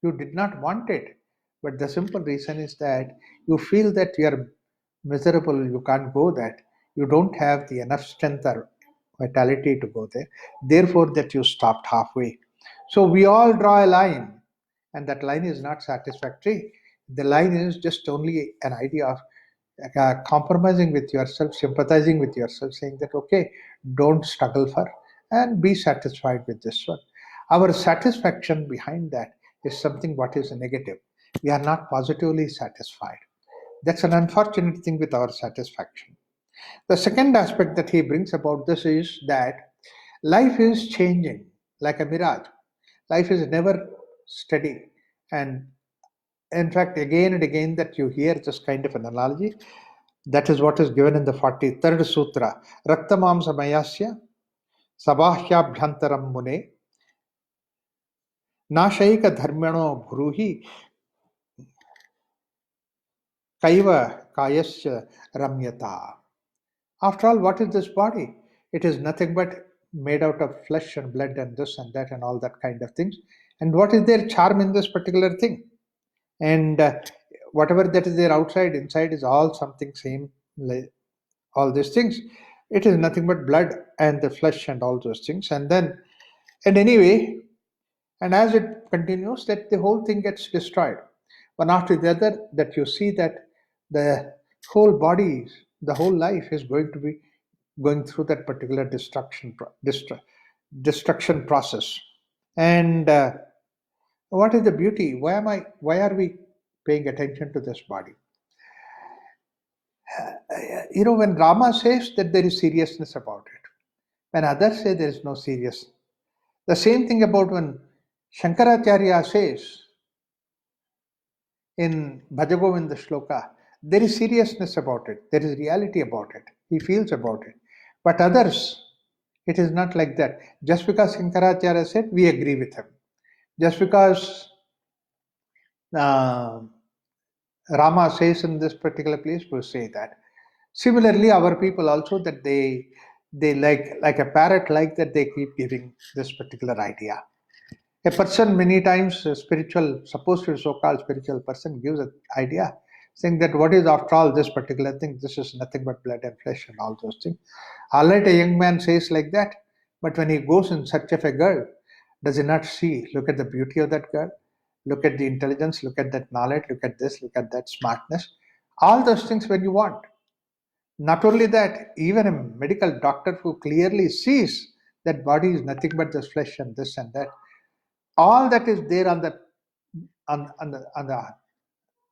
you did not want it, but the simple reason is that you feel that you are miserable, you can't go that, you don't have the enough strength or vitality to go there, therefore that you stopped halfway. So we all draw a line, and that line is not satisfactory. The line is just only an idea of compromising with yourself, sympathizing with yourself, saying that okay, don't struggle for, and be satisfied with this one. Our satisfaction behind that is something what is negative. We are not positively satisfied. That's an unfortunate thing with our satisfaction. The second aspect that he brings about this is that life is changing like a mirage. Life is never steady. And in fact, again and again, that you hear this kind of an analogy. That is what is given in the 43rd Sutra. Raktamamsa Mayasya Sabhahyabhyantaram Mune Nashaika Dharmano Bhuruhi Kaiva Kayasya Ramyata. After all, what is this body? It is nothing but made out of flesh and blood and this and that and all that kind of things. And what is their charm in this particular thing? And whatever that is there outside, inside is all something same, like all these things. It is nothing but blood and the flesh and all those things. And then, and anyway, and as it continues, that the whole thing gets destroyed. One after the other, that you see that the whole body, the whole life is going to be going through that particular destruction process. And what is the beauty? Why are we paying attention to this body? When Rama says that there is seriousness about it, when others say there is no serious, the same thing about when Shankaracharya says in Bhajagovinda Shloka, there is seriousness about it, there is reality about it, he feels about it. But others, it is not like that. Just because Shankaracharya said, we agree with him. Just because uh, Rama says in this particular place, we say that. Similarly, our people also that they like a parrot like that they keep giving this particular idea. A person many times a spiritual, supposed to be so-called spiritual person gives an idea, saying that what is after all this particular thing? This is nothing but blood and flesh and all those things. All right, a young man says like that, but when he goes in search of a girl, does he not see? Look at the beauty of that girl. Look at the intelligence. Look at that knowledge. Look at this. Look at that smartness. All those things when you want. Not only that, even a medical doctor who clearly sees that body is nothing but this flesh and this and that, all that is there on the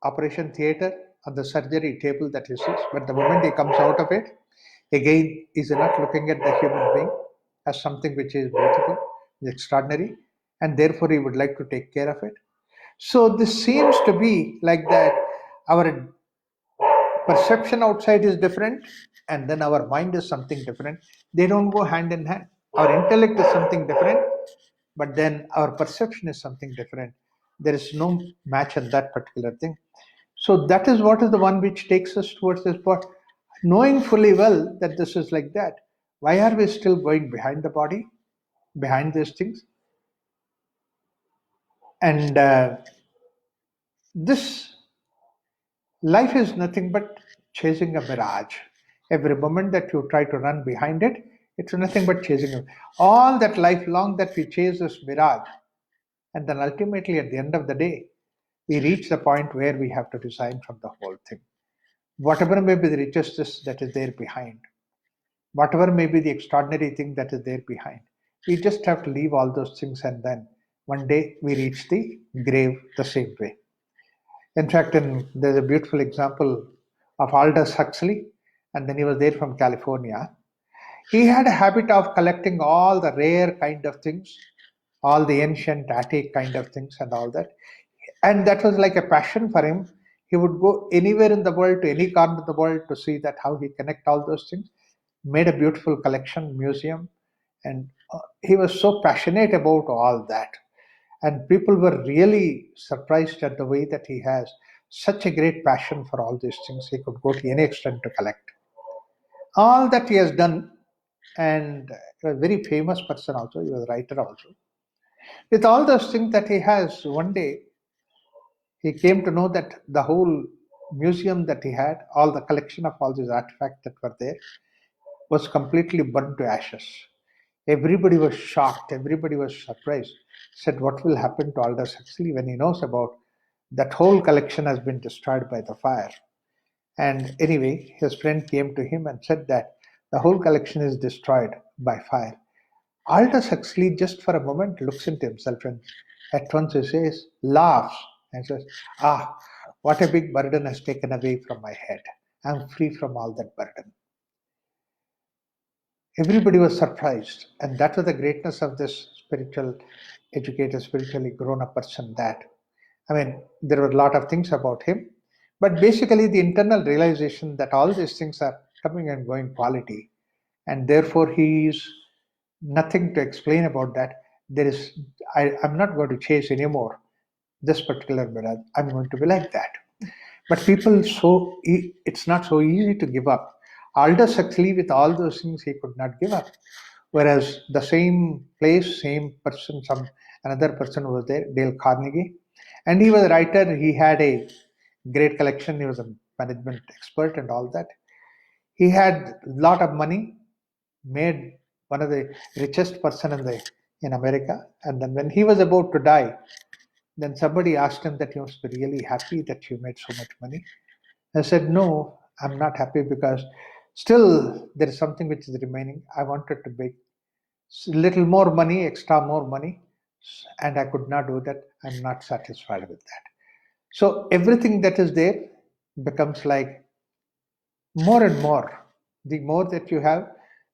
operation theater, on the surgery table that he sees. But the moment he comes out of it, again, he's not looking at the human being as something which is beautiful, extraordinary, and therefore he would like to take care of it. So this seems to be like that. Our perception outside is different, and then our mind is something different. They don't go hand in hand. Our intellect is something different, but then our perception is something different. There is no match in that particular thing. So that is what is the one which takes us towards this part. Knowing fully well that this is like that, why are we still going behind the body, behind these things? And this life is nothing but chasing a mirage. Every moment that you try to run behind it, it's nothing but chasing it. All that life long that we chase this mirage, and then ultimately at the end of the day, we reach the point where we have to resign from the whole thing. Whatever may be the richness that is there behind, whatever may be the extraordinary thing that is there behind, we just have to leave all those things and then one day we reach the grave the same way. In fact, there's a beautiful example of Aldous Huxley, and then he was there from California. He had a habit of collecting all the rare kind of things, all the ancient attic kind of things, and all that. And that was like a passion for him. He would go anywhere in the world, to any corner of the world, to see that how he connect all those things. Made a beautiful collection museum, and he was so passionate about all that. And people were really surprised at the way that he has such a great passion for all these things. He could go to any extent to collect all that he has done. And a very famous person also, he was a writer also. With all those things that he has, one day he came to know that the whole museum that he had, all the collection of all these artifacts that were there, was completely burned to ashes. Everybody was shocked, everybody was surprised. Said, what will happen to Aldous Huxley when he knows about that whole collection has been destroyed by the fire? And anyway, his friend came to him and said that the whole collection is destroyed by fire. Aldous Huxley, just for a moment, looks into himself and at once he says, laughs, and says, "Ah, what a big burden has taken away from my head. I'm free from all that burden." Everybody was surprised, and that was the greatness of this spiritual educator, spiritually grown up person. That, I mean, there were a lot of things about him, but basically the internal realization that all these things are coming and going quality, and therefore he is nothing to explain about that. There is, I'm not going to chase anymore this particular mirror. I'm going to be like that. But people, it's not so easy to give up. Aldous Huxley, with all those things, he could not give up. Whereas the same place, same person, some another person was there, Dale Carnegie, and he was a writer. He had a great collection. He was a management expert and all that. He had a lot of money, made one of the richest person in America. And then when he was about to die, then somebody asked him that you must be really happy that you made so much money. I said, no, I'm not happy because still there is something which is remaining. I wanted to make little more money, extra more money, and I could not do that. I'm not satisfied with that. So everything that is there becomes like more and more. The more that you have,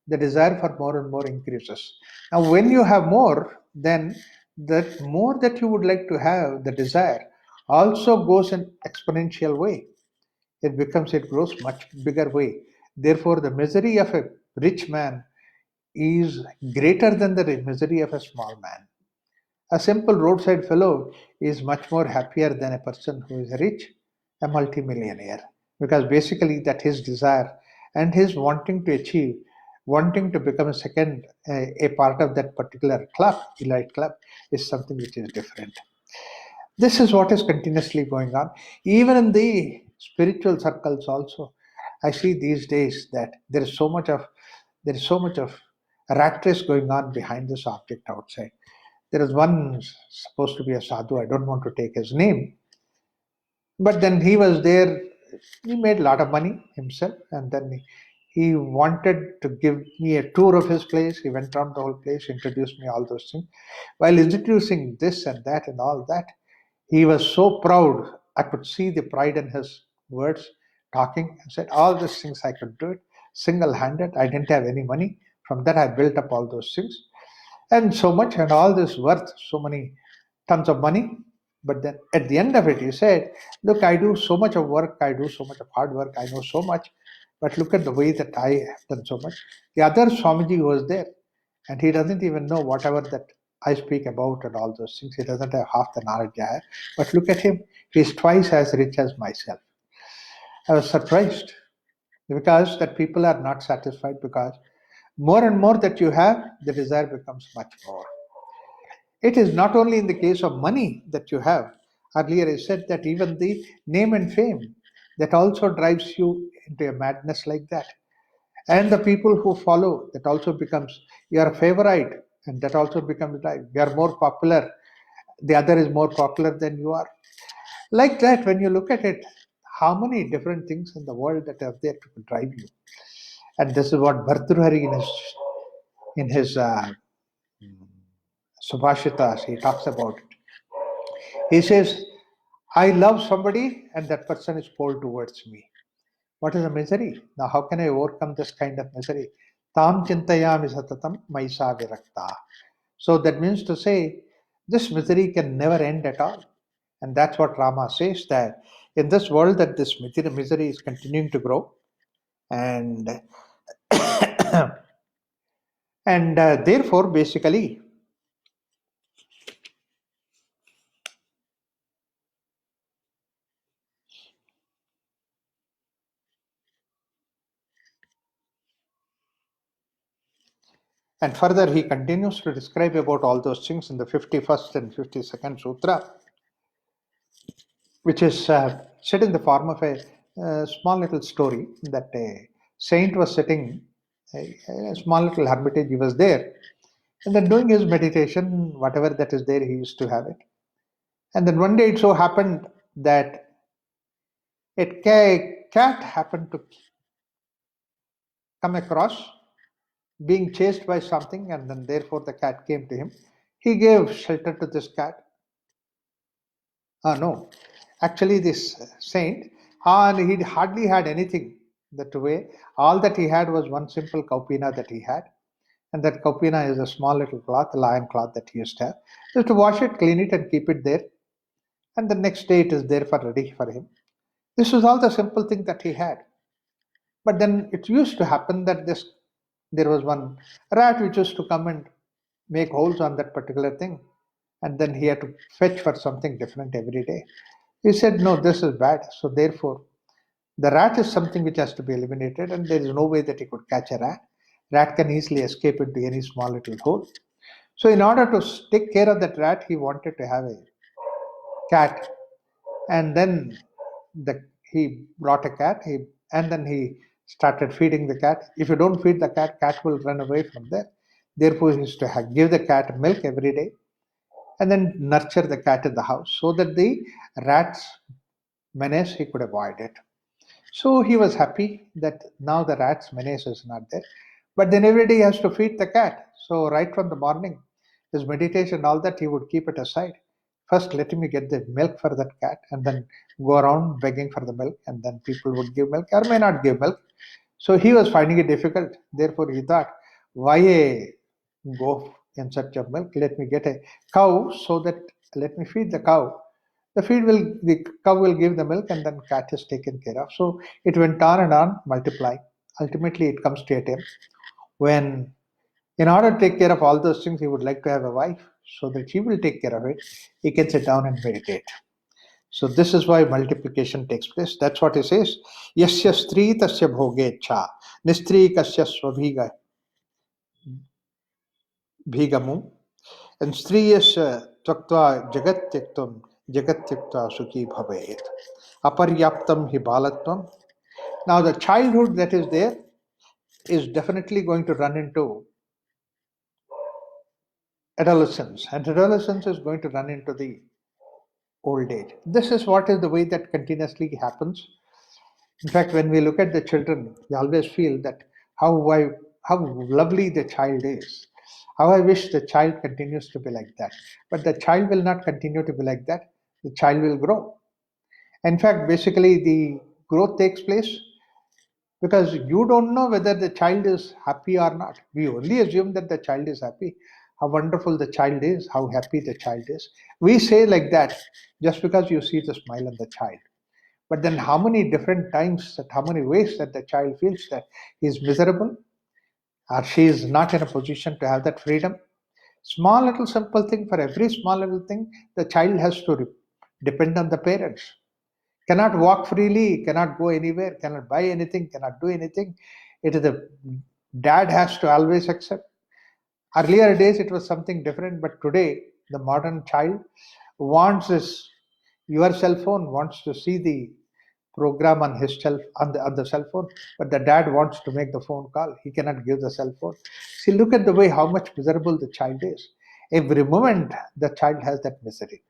the desire for more and more increases. Now, when you have more, then that more that you would like to have, the desire also goes in exponential way. It grows much bigger way. Therefore, the misery of a rich man is greater than the misery of a small man. A simple roadside fellow is much more happier than a person who is rich, a multimillionaire, because basically that his desire and his wanting to achieve, wanting to become a second, a part of that particular club, elite club, is something which is different. This is what is continuously going on, even in the spiritual circles. Also, I see these days that there is so much of rat race going on behind this object outside. There is one supposed to be a sadhu. I don't want to take his name, but then he was there. He made a lot of money himself, and then he wanted to give me a tour of his place. He went around the whole place, introduced me all those things. While introducing this and that and all that, he was so proud. I could see the pride in his words, talking, and said, all these things I could do it single handed. I didn't have any money. From that, I built up all those things. And so much, and all this worth so many tons of money. But then at the end of it, he said, look, I do so much of work, I do so much of hard work, I know so much, but look at the way that I have done so much. The other Swamiji was there, and he doesn't even know whatever that I speak about and all those things. He doesn't have half the knowledge I have. But look at him, he's twice as rich as myself. I was surprised because that people are not satisfied, because more and more that you have, the desire becomes much more. It is not only in the case of money that you have. Earlier I said that even the name and fame, that also drives you into a madness like that. And the people who follow, that also becomes your favorite, and that also becomes like you are more popular. The other is more popular than you are. Like that, when you look at it, how many different things in the world that are there to drive you. And this is what Bhartrhari in his Subhashitas, he talks about it. He says, I love somebody and that person is pulled towards me. What is a misery? Now, how can I overcome this kind of misery? Tam chintayami satatam maisa virakta. So that means to say, this misery can never end at all. And that's what Rama says, that in this world that this misery is continuing to grow. And and therefore, basically, and further he continues to describe about all those things in the 51st and 52nd Sutra, which is set in the form of a small little story that a saint was sitting, a small little hermitage, he was there, and then doing his meditation, whatever that is there, he used to have it. And then one day it so happened that a cat happened to come across being chased by something, and then therefore the cat came to him. He gave shelter to this cat. No, actually, this saint, and he hardly had anything that way. All that he had was one simple kaupina that he had, and that kaupina is a small little cloth, a lion cloth that he used to have. Just to wash it, clean it, and keep it there, and the next day it is there for ready for him. This was all the simple thing that he had. But then it used to happen that there was one rat which used to come and make holes on that particular thing, and then he had to fetch for something different every day. He said, "No, this is bad." So therefore, the rat is something which has to be eliminated, and there is no way that he could catch a rat. Rat can easily escape into any small little hole. So in order to take care of that rat, he wanted to have a cat, and then he brought a cat. And then he started feeding the cat. If you don't feed the cat, cat will run away from there. Therefore, he used to give the cat milk every day, and then nurture the cat in the house so that the rat's menace he could avoid it. So he was happy that now the rat's menace is not there. But then every day he has to feed the cat. So right from the morning, his meditation, all that, he would keep it aside. First, let me get the milk for that cat, and then go around begging for the milk, and then people would give milk or may not give milk. So he was finding it difficult. Therefore, he thought, why go in search of milk? Let me get a cow so that let me feed the cow. The cow will give the milk, and then cat is taken care of. So it went on and on, multiplying. Ultimately, it comes to a time when, in order to take care of all those things, he would like to have a wife so that she will take care of it. He can sit down and meditate. So this is why multiplication takes place. That's what he says. Yasya stri tasya bhoge cha nistri kasya swabhiga bhigamu and striyasya tvaktva jagat tyaktam jagat tyakta sukhi bhavet aparyaptam hi balatvam. Now the childhood that is there is definitely going to run into adolescence, and adolescence is going to run into the old age. This is what is the way that continuously happens. In fact, when we look at the children, we always feel that how lovely the child is. How I wish the child continues to be like that. But the child will not continue to be like that. The child will grow. In fact, basically the growth takes place because you don't know whether the child is happy or not. We only assume that the child is happy, how wonderful the child is, how happy the child is. We say like that just because you see the smile on the child. But then how many different times, that how many ways that the child feels that he is miserable or she is not in a position to have that freedom. Small little simple thing, for every small little thing, the child has to depend on the parents. Cannot walk freely, cannot go anywhere, cannot buy anything, cannot do anything. It is the dad has to always accept. Earlier days it was something different, but today the modern child wants this your cell phone, wants to see the program on his on the cell phone, but the dad wants to make the phone call. He cannot give the cell phone. See, look at the way how much miserable the child is. Every moment the child has that misery,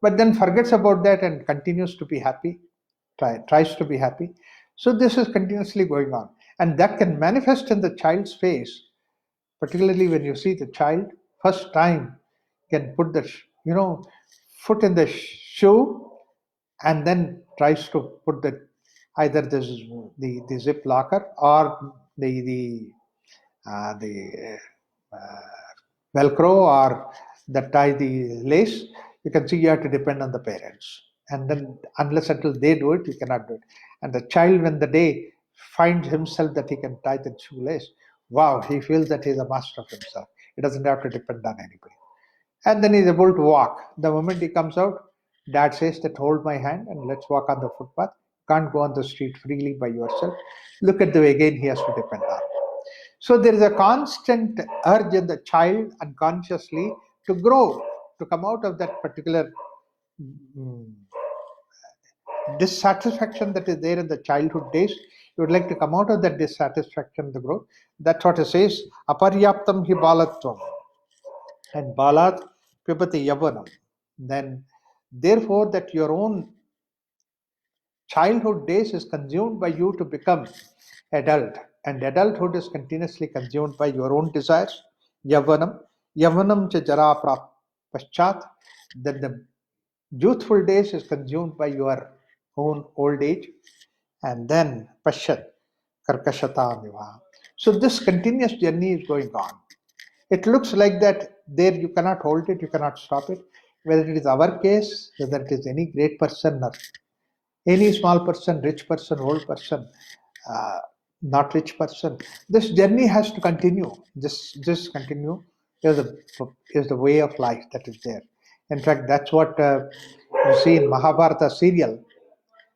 but then forgets about that and continues to be happy, tries to be happy. So this is continuously going on, and that can manifest in the child's face, particularly when you see the child first time can put the foot in the shoe, and then tries to put the either the zip locker or the velcro or the tie the lace. You can see you have to depend on the parents, and then unless until they do it, you cannot do it. And the child, when the day finds himself that he can tie the shoelace, wow, he feels that he is a master of himself. He doesn't have to depend on anybody, and then he's able to walk. The moment he comes out, dad says that hold my hand and let's walk on the footpath. Can't go on the street freely by yourself. Look at the way again he has to depend on. So there is a constant urge in the child unconsciously to grow, to come out of that particular mm, dissatisfaction that is there in the childhood days. You would like to come out of that dissatisfaction, the growth. That's what it says. Aparyaptam hi balatvam and balat pipati yavanam. Then, therefore, that your own childhood days is consumed by you to become adult, and adulthood is continuously consumed by your own desires. Yavanam cha jara paschat, then the youthful days is consumed by your own old age, and then pashat, karkashata vivaha. So this continuous journey is going on. It looks like that there you cannot hold it, you cannot stop it. Whether it is our case, whether it is any great person or any small person, rich person, old person, uh, not rich person, this journey has to continue. Just continue is the way of life that is there. In fact, that's what you see in Mahabharata serial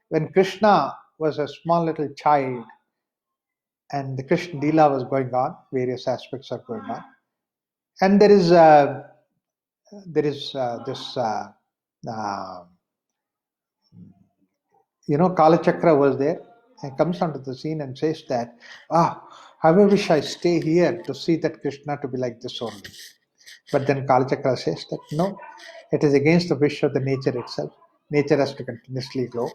when Krishna was a small little child and the Krishna Lila was going on, various aspects are going on, and there is this uh, Kalachakra was there and comes onto the scene and says that, how I wish I stay here to see that Krishna to be like this only. But then Kalachakra says that no, it is against the wish of the nature itself. Nature has to continuously grow.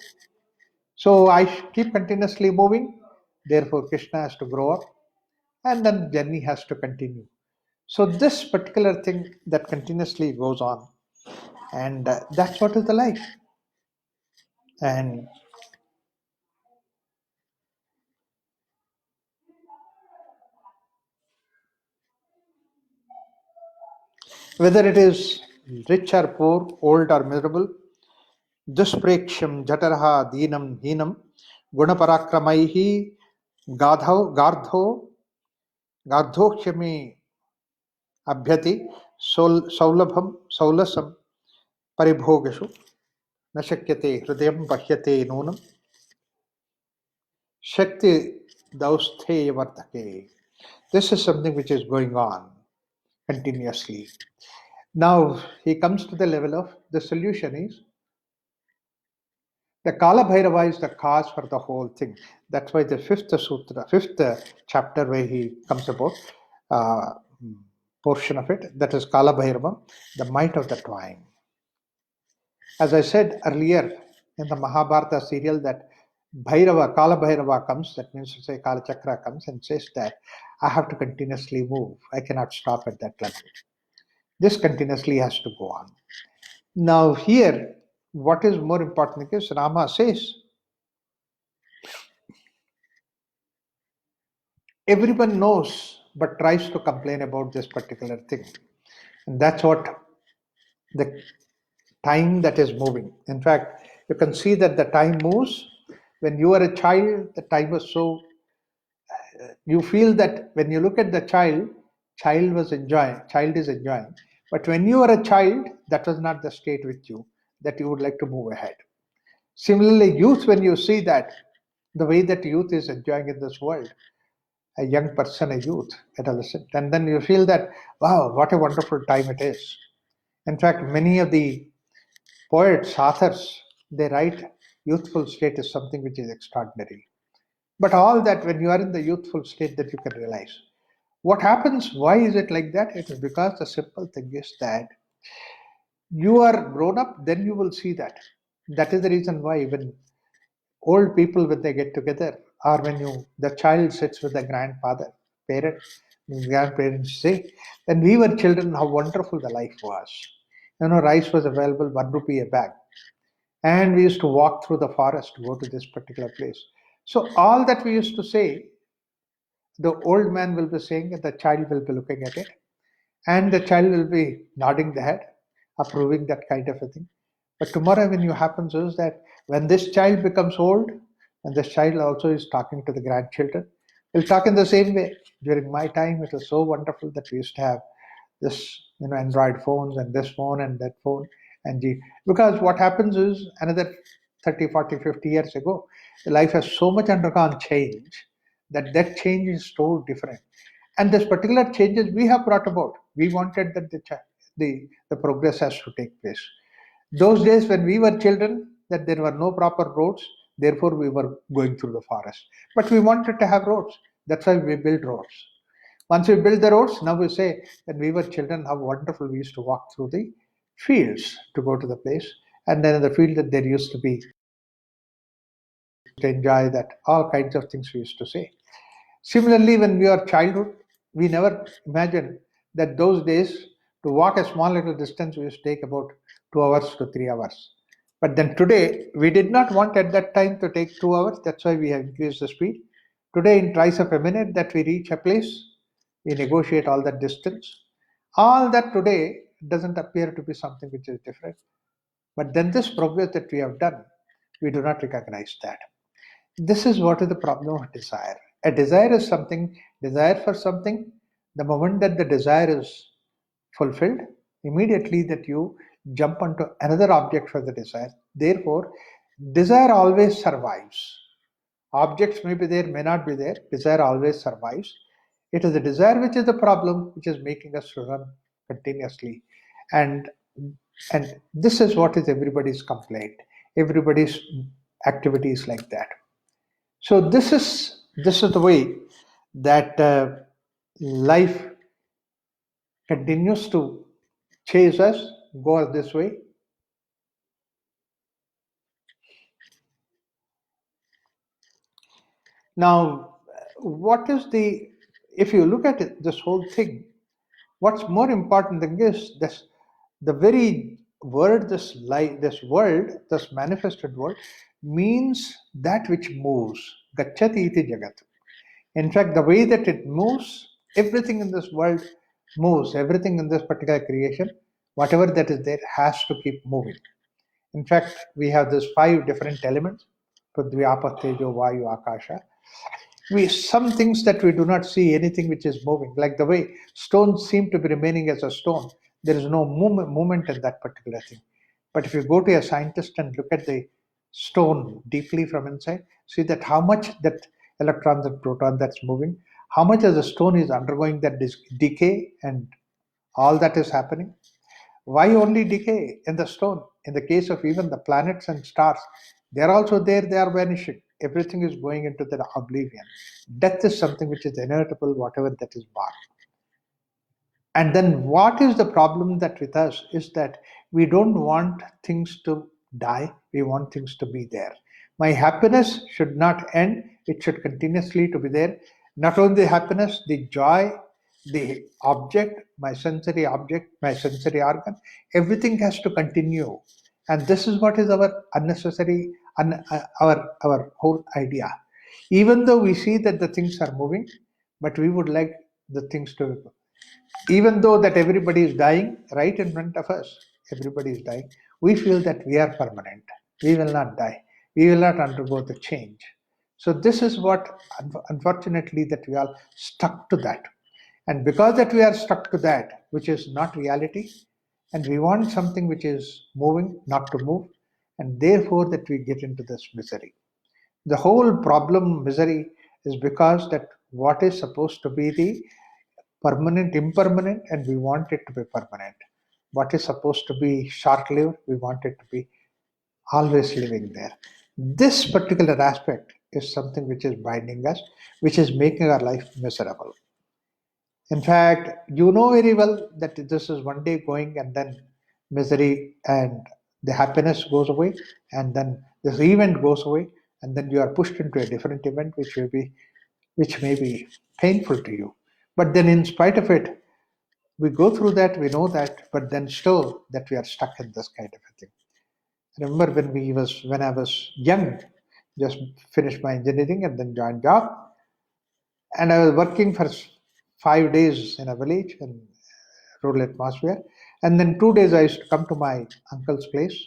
So I keep continuously moving. Therefore, Krishna has to grow up, and then journey has to continue. So this particular thing that continuously goes on, and that's what is the life. And whether it is rich or poor, old or miserable, duspreksham jataraha deenam heenam gunaparakramaihi gardhokshami abhyati saulabham saulasam paribhogeshu न शक्यते हृदयं बह्यते नूनं shakti dausthe vartake. This is something which is going on continuously. Now he comes to the level of the solution is the Kala Bhairava is the cause for the whole thing. That's why the fifth chapter where he comes about uh, portion of it, that is Kala Bhairava, the might of the twine. As I said earlier in the Mahabharata serial that Kala Bhairava comes, that means to say Kala Chakra comes and says that I have to continuously move. I cannot stop at that level. This continuously has to go on. Now here, what is more important is Rama says, everyone knows but tries to complain about this particular thing. And that's what the time that is moving. In fact, you can see that the time moves. When you are a child, the time was so, you feel that when you look at the child is enjoying. But when you are a child, that was not the state with you, that you would like to move ahead. Similarly, youth, when you see that, the way that youth is enjoying in this world, a young person, a youth, adolescent, and then you feel that, wow, what a wonderful time it is. In fact, many of the poets, authors, they write youthful state is something which is extraordinary. But all that when you are in the youthful state that you can realize. What happens? Why is it like that? It is because the simple thing is that you are grown up, then you will see that. That is the reason why even old people when they get together, or when the child sits with the grandfather, parent, grandparents say, when we were children, how wonderful the life was. Rice was available 1 rupee a bag, and we used to walk through the forest to go to this particular place. So all that we used to say, the old man will be saying, and the child will be looking at it, and the child will be nodding the head, approving that kind of a thing. But tomorrow, when you happens is that when this child becomes old, and this child also is talking to the grandchildren, will talk in the same way. During my time, it was so wonderful that we used to have this, Android phones and this phone and that phone, because what happens is another 30, 40, 50 years ago, the life has so much undergone change that change is so different. And this particular changes we have brought about. We wanted that the progress has to take place. Those days when we were children, that there were no proper roads, therefore we were going through the forest. But we wanted to have roads. That's why we built roads. Once we built the roads, now we say when we were children, how wonderful we used to walk through the fields to go to the place. And then in the field that there used to be to enjoy that, all kinds of things we used to say. Similarly, when we are childhood, we never imagined that those days to walk a small little distance we used to take about 2 hours to 3 hours. But then today, we did not want at that time to take 2 hours. That's why we have increased the speed. Today, in twice of a minute that we reach a place, we negotiate all that distance. All that today doesn't appear to be something which is different. But then this progress that we have done, we do not recognize that. This is what is the problem of desire. A desire is something, desire for something, the moment that the desire is fulfilled, immediately that you jump onto another object for the desire. Therefore, desire always survives. Objects may be there, may not be there. Desire always survives. It is the desire which is the problem, which is making us to run continuously. And and this is what is everybody's complaint. Everybody's activity is like that. So this is the way that life continues to chase us, go us this way. Now, what is the if you look at it, this whole thing, what's more important than this the very word this world, this manifested world, means that which moves. Gachati iti jagat. In fact, the way that it moves, everything in this world moves, everything in this particular creation, whatever that is there has to keep moving. In fact, we have these five different elements: Prithvi, Apa, Tejo, Vayu, Akasha. We some things that we do not see anything which is moving, like the way stones seem to be remaining as a stone. There is no movement in that particular thing. But if you go to a scientist and look at the stone deeply from inside, see that how much that electron, that proton that's moving, how much of the stone is undergoing that decay and all that is happening. Why only decay in the stone? In the case of even the planets and stars, they are also there, they are vanishing. Everything is going into the oblivion. Death is something which is inevitable, whatever that is born. And then what is the problem that with us is that we don't want things to die, we want things to be there. My happiness should not end, it should continuously to be there. Not only the happiness, the joy, the object, my sensory object, my sensory organ, everything has to continue. And this is what is our unnecessary, our whole idea. Even though we see that the things are moving, but we would like the things to, even though that everybody is dying right in front of us, everybody is dying, we feel that we are permanent, we will not die, we will not undergo the change. So this is what, unfortunately, that we are stuck to that. And because that we are stuck to that which is not reality, and we want something which is moving not to move, and therefore that we get into this misery. The whole problem misery is because that what is supposed to be the permanent impermanent, and we want it to be permanent. What is supposed to be short lived, we want it to be always living there. This particular aspect is something which is binding us, which is making our life miserable. In fact, you know very well that this is one day going, and then misery and the happiness goes away, and then this event goes away, and then you are pushed into a different event which may be painful to you. But then, in spite of it, we go through that, we know that, but then still that we are stuck in this kind of a thing. I remember when I was young, just finished my engineering and then joined job, and I was working for 5 days in a village in rural atmosphere, and then 2 days I used to come to my uncle's place,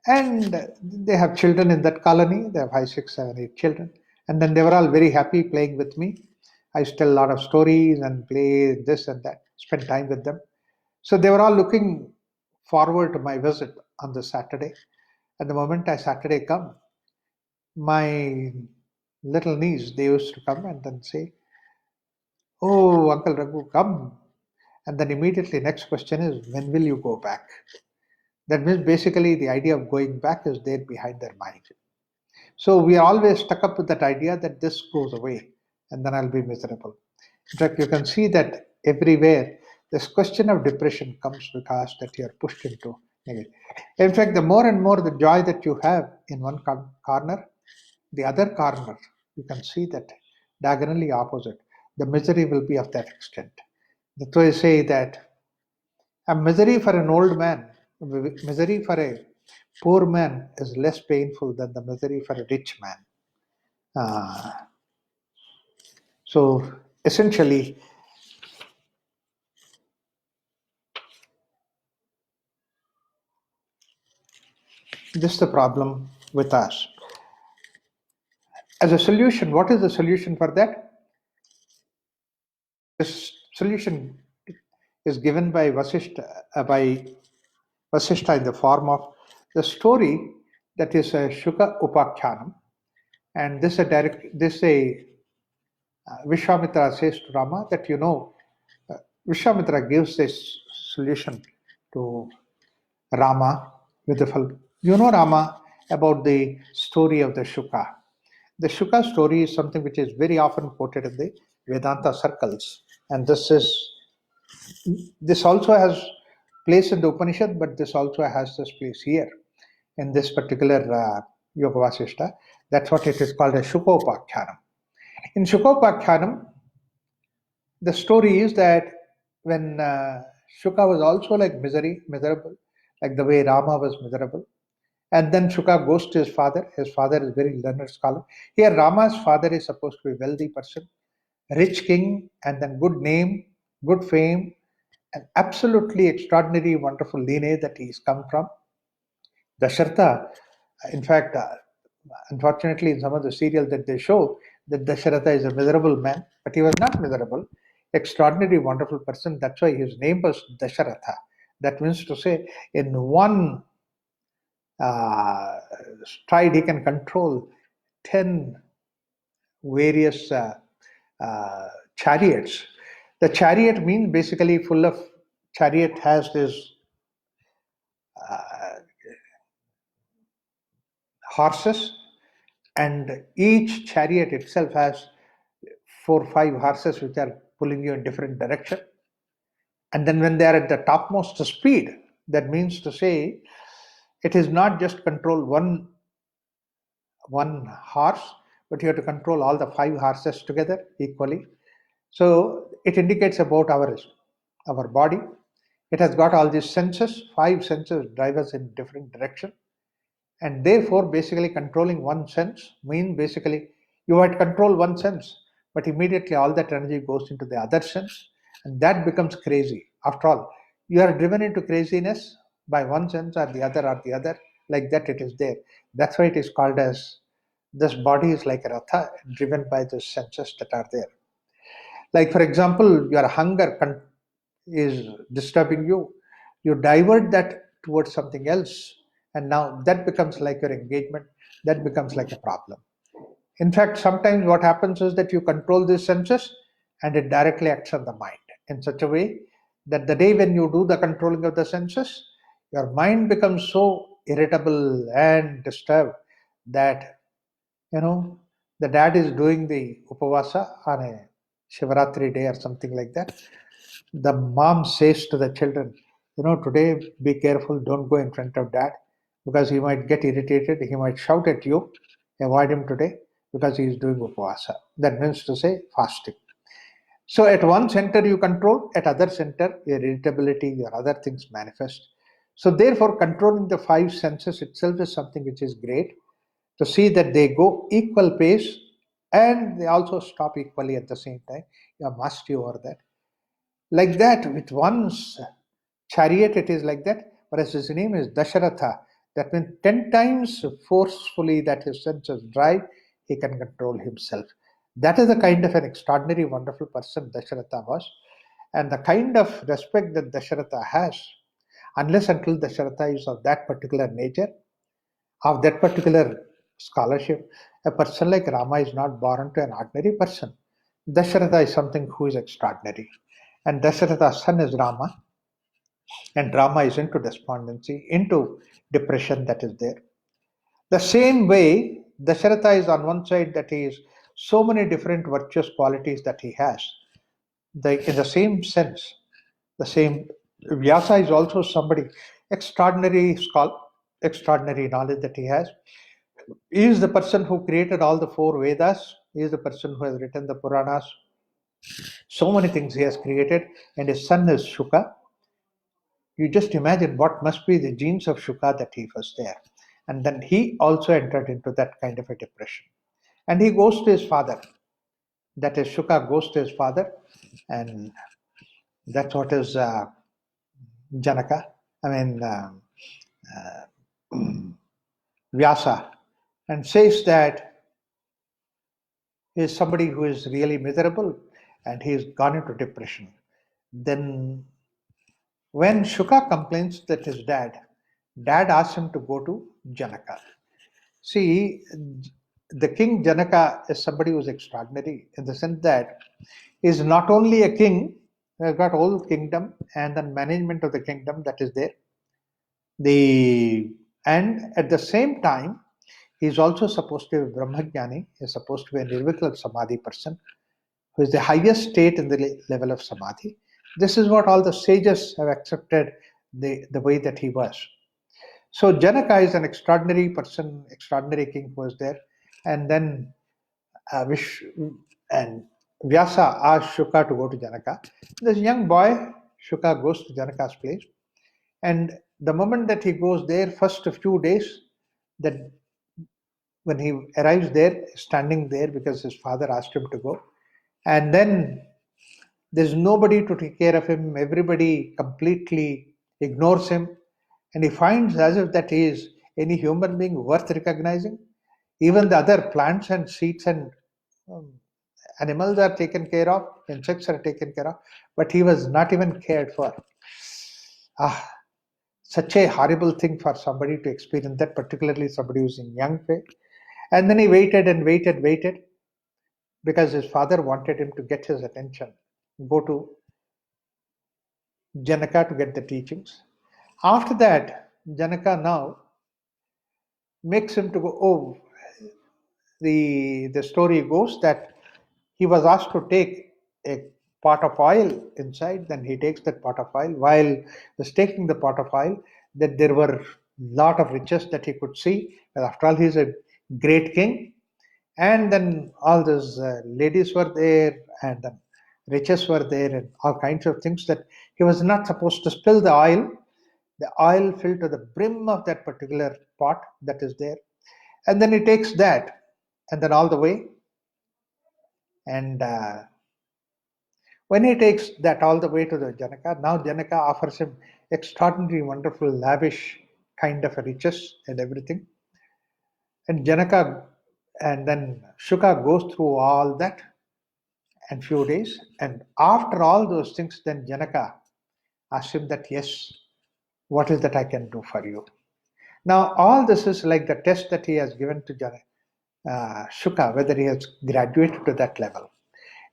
and they have children in that colony. They have five, six, seven, eight children, and then they were all very happy playing with me. I used to tell a lot of stories and play this and that, spend time with them. So they were all looking forward to my visit on the Saturday. And the moment I Saturday come, my little niece, they used to come and then say, "Oh, Uncle Raghu, come." And then immediately next question is, when will you go back? That means basically the idea of going back is there behind their mind. So we are always stuck up with that idea that this goes away and then I'll be miserable. In fact, you can see that everywhere this question of depression comes because that you are pushed into negative. In fact, the more and more the joy that you have in one corner, the other corner, you can see that diagonally opposite. The misery will be of that extent. That's why I say that a misery for an old man, misery for a poor man is less painful than the misery for a rich man. Uh, so essentially, this is the problem with us. As a solution, what is the solution for that? This solution is given by Vasishta in the form of the story that is a Shuka Upakhyanam, and this a Vishwamitra says to Rama that Vishwamitra gives this solution to Rama with the Rama about the story of the Shuka. The Shuka story is something which is very often quoted in the Vedanta circles, and this also has place in the Upanishad, but this also has this place here in this particular Yoga Vasishta. That's what it is called a Shukopakhyanam. In Shukopakhyanam, the story is that when Shuka was also like miserable, like the way Rama was miserable, and then Shuka goes to his father. His father is very learned scholar. Here, Rama's father is supposed to be a wealthy person, rich king, and then good name, good fame, an absolutely extraordinary, wonderful lineage that he's come from. Dasharatha, in fact, unfortunately, in some of the serials that they show, that Dasharatha is a miserable man, but he was not miserable. Extraordinary, wonderful person. That's why his name was Dasharatha. That means to say, in one stride, he can control 10 various chariots. The chariot means basically full of, chariot has this horses, and each chariot itself has 4 or 5 horses which are pulling you in different direction. And then when they are at the topmost speed, that means to say it is not just control one horse, but you have to control all the 5 horses together equally. So it indicates about our body. It has got all these senses. 5 senses drive us in different direction, and therefore basically controlling one sense means basically you might control one sense, but immediately all that energy goes into the other sense, and that becomes crazy. After all, you are driven into craziness by one sense or the other, like that it is there. That's why it is called as, this body is like a ratha driven by the senses that are there. Like for example, your hunger is disturbing you, you divert that towards something else, and now that becomes like your engagement, that becomes like a problem. In fact, sometimes what happens is that you control these senses and it directly acts on the mind in such a way that the day when you do the controlling of the senses, your mind becomes so irritable and disturbed that you know the dad is doing the upavasa on a Shivaratri day or something like that. The mom says to the children, today be careful, don't go in front of dad because he might get irritated, he might shout at you. Avoid him today because he is doing upavasa. That means to say fasting. So at one center you control, at other center your irritability, your other things manifest. So therefore controlling the 5 senses itself is something which is great, to see that they go equal pace and they also stop equally at the same time. You have mastery over that. Like that, with one's chariot, it is like that. Whereas his name is Dasharatha. That means 10 times forcefully that his senses drive, he can control himself. That is the kind of an extraordinary, wonderful person Dasharatha was. And the kind of respect that Dasharatha has, unless until Dasharatha is of that particular nature, of that particular scholarship, a person like Rama is not born to an ordinary person. Dasharatha is something who is extraordinary. And Dasharatha's son is Rama, and Rama is into despondency, into depression that is there. The same way, Dasharatha is on one side that he is so many different virtuous qualities that he has. In the same sense, the same Vyasa is also somebody extraordinary scholar, extraordinary knowledge that he has. He is the person who created all the four Vedas. He is the person who has written the Puranas. So many things he has created, and his son is Shuka. You just imagine what must be the genes of Shuka that he was there. And then he also entered into that kind of a depression. And he goes to his father. That is, Shuka goes to his father, and that's what is Janaka. I mean, Vyasa, and says that he is somebody who is really miserable and he has gone into depression. Then, when Shuka complains that his dad asks him to go to Janaka. See, the king Janaka is somebody who is extraordinary in the sense that he is not only a king, he has got whole kingdom and the management of the kingdom that is there. And at the same time, he is also supposed to be Brahmajnani, he is supposed to be a Nirvikal Samadhi person, who is the highest state in the level of Samadhi. This is what all the sages have accepted the way that he was. So Janaka is an extraordinary person, extraordinary king who was there. And then Vish and Vyasa asked Shuka to go to Janaka. This young boy, Shuka, goes to Janaka's place. And the moment that he goes there, first a few days, that when he arrives there, standing there because his father asked him to go. And then there's nobody to take care of him. Everybody completely ignores him. And he finds as if that he is any human being worth recognizing. Even the other plants and seeds and um, animals are taken care of, insects are taken care of, but he was not even cared for. Ah, such a horrible thing for somebody to experience that, particularly somebody who's in young age. And then he waited and waited because his father wanted him to get his attention, go to Janaka to get the teachings. After that, Janaka now makes him to go. Oh, the story goes that he was asked to take a pot of oil inside. Then he takes that pot of oil. While he was taking the pot of oil, that there were lot of riches that he could see. But after all, he's a great king. And then all those ladies were there, and then riches were there, and all kinds of things that he was not supposed to spill the oil. The oil filled to the brim of that particular pot that is there. And then he takes that, and then all the way. And when he takes that all the way to the Janaka, now Janaka offers him extraordinary, wonderful, lavish kind of riches and everything. And Janaka, and then Shuka goes through all that and few days. And after all those things, then Janaka asks him that, yes, what is that I can do for you? Now, all this is like the test that he has given to Shuka, whether he has graduated to that level.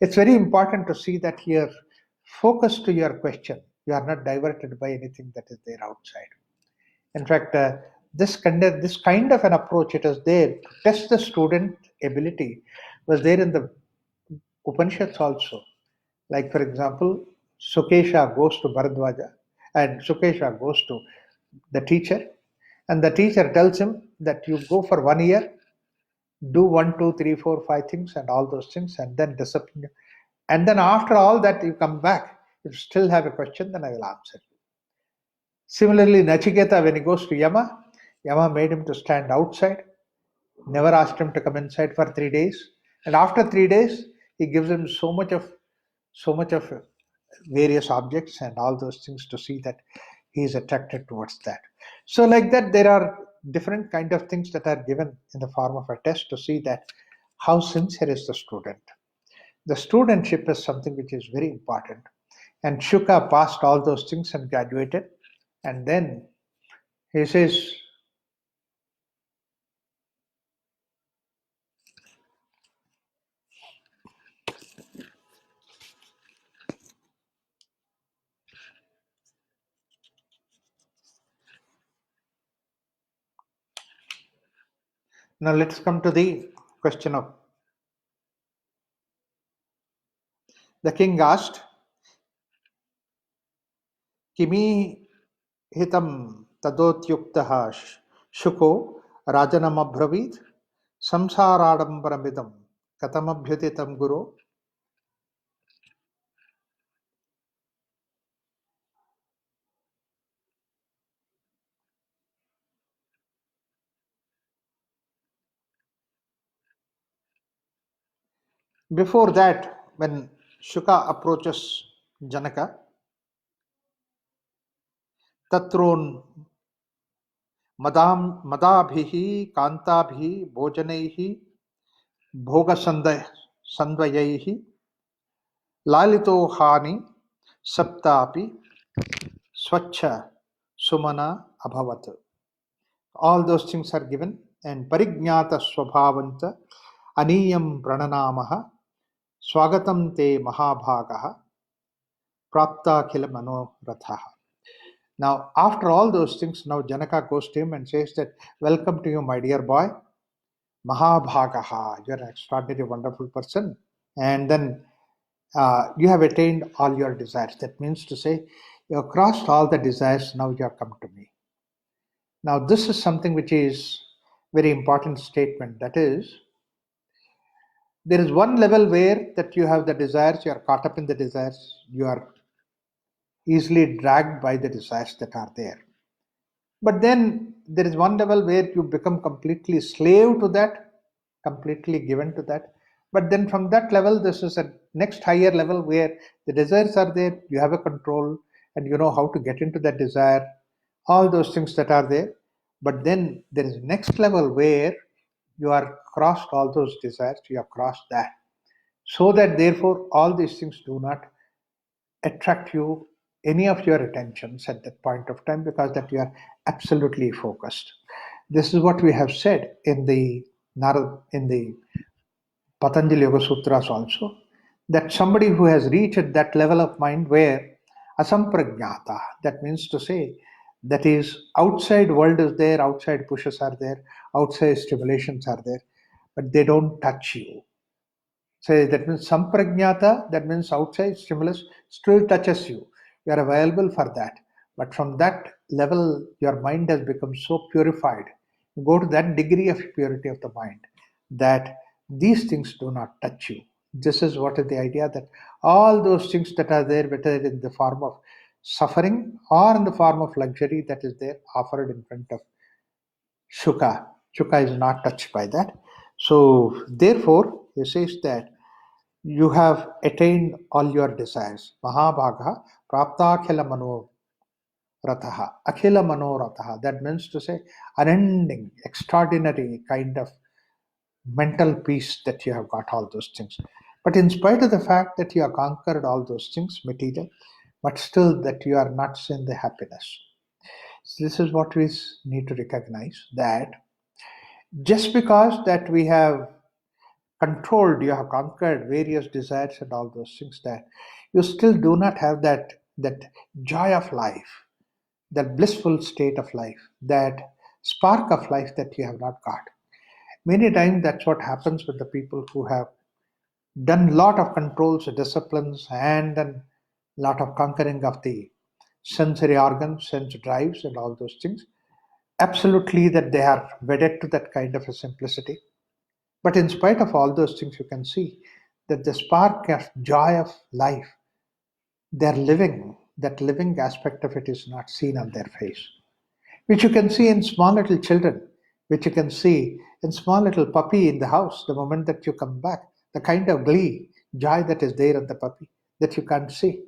It's very important to see that here, focus to your question. You are not diverted by anything that is there outside. In fact, this kind of an approach, it is there to test the student ability, was there in the Upanishads also. Like, for example, Sukesha goes to Bharadwaja, and Sukesha goes to the teacher, and the teacher tells him that you go for 1 year, do one, two, three, four, five things, and all those things, and then discipline. And then after all that, you come back. If you still have a question, then I will answer. Similarly, Nachiketa, when he goes to Yama, Yama made him to stand outside, never asked him to come inside for 3 days. And after 3 days, he gives him so much of various objects and all those things to see that he is attracted towards that. So, like that, there are different kind of things that are given in the form of a test to see that how sincere is the student. The studentship is something which is very important. And Shuka passed all those things and graduated. And then he says, now let's come to the question of the king asked, Kimi hitam tadotyuktaha shuko rajanam abhravit. samsaradambaramidam katamabhyutitam guru. Before that, when Shuka approaches Janaka, Tatrun Madabhihi Kantabhi Bhojanaihi Bhogasandvayaihi Lalito Hani Saptapi Swacha Sumana Abhavat. All those things are given, and Parignyata Swabhavanta Aniyam Prananamaha Swagatam Te Mahabhagaha Prapta Khila Manorathaha. Now, after all those things, now Janaka goes to him and says that, welcome to you, my dear boy, Mahabhagaha, you're an extraordinary, wonderful person. And then you have attained all your desires. That means to say, you have crossed all the desires, now you have come to me. Now, this is something which is very important statement. That is, there is one level where that you have the desires, you are caught up in the desires, you are easily dragged by the desires that are there. But then there is one level where you become completely slave to that, completely given to that. But then from that level, this is a next higher level where the desires are there, you have a control, and you know how to get into that desire, all those things that are there. But then there is next level where you are crossed all those desires, you have crossed that. So that therefore all these things do not attract you any of your attentions at that point of time, because that you are absolutely focused. This is what we have said in the in the Patanjali Yoga Sutras also, that somebody who has reached that level of mind where asampragnata, that means to say, that is outside world is there, outside pushes are there, outside stimulations are there, but they don't touch you. Say that means sampragnata, that means outside stimulus still touches you. You are available for that. But from that level, your mind has become so purified. You go to that degree of purity of the mind that these things do not touch you. This is what is the idea, that all those things that are there, whether in the form of suffering or in the form of luxury that is there, offered in front of Shuka. Shuka is not touched by that. So therefore, he says that you have attained all your desires. Mahabhagha prapta akhila manorathaha. Akhila manorathaha. That means to say unending, extraordinary kind of mental peace that you have got all those things. But in spite of the fact that you have conquered all those things, material, but still that you are not seeing the happiness. So this is what we need to recognize, that just because that we have controlled, you have conquered various desires and all those things, that you still do not have that joy of life, that blissful state of life, that spark of life that you have not got. Many times that's what happens with the people who have done lot of controls, disciplines, and then lot of conquering of the sensory organs, sense drives, and all those things. Absolutely, that they are wedded to that kind of a simplicity. But in spite of all those things, you can see that the spark of joy of life, they're living, that living aspect of it is not seen on their face, which you can see in small little children, which you can see in small little puppy in the house. The moment that you come back, the kind of glee, joy that is there in the puppy that you can't see,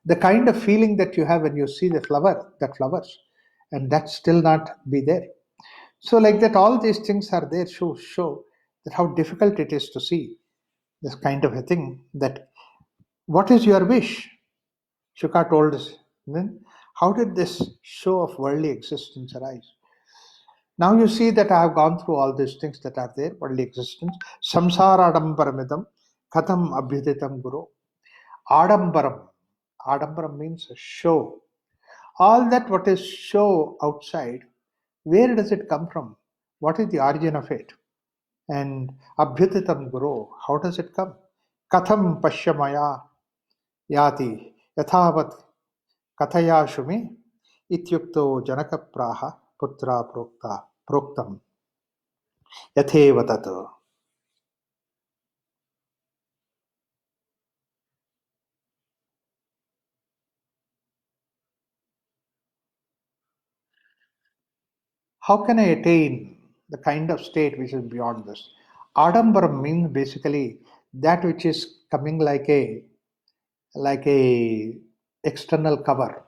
the kind of feeling that you have when you see the flower that flowers, and that still not be there. So, like that, all these things are there to show that how difficult it is to see this kind of a thing. That what is your wish? Shuka told us. Then, how did this show of worldly existence arise? Now you see that I have gone through all these things that are there, worldly existence. Samsara adambaramidam, katham abhyuditam guru. Adambaram. Adambaram means a show. All that what is show outside, where does it come from? What is the origin of it? And abhyutitam guru, how does it come? Katham pashyamaya yati yathavat kathayashu me ityukto janaka praha putra prokta proktam. yatheva tat. How can I attain the kind of state which is beyond this? Adambaram means basically that which is coming like a external cover.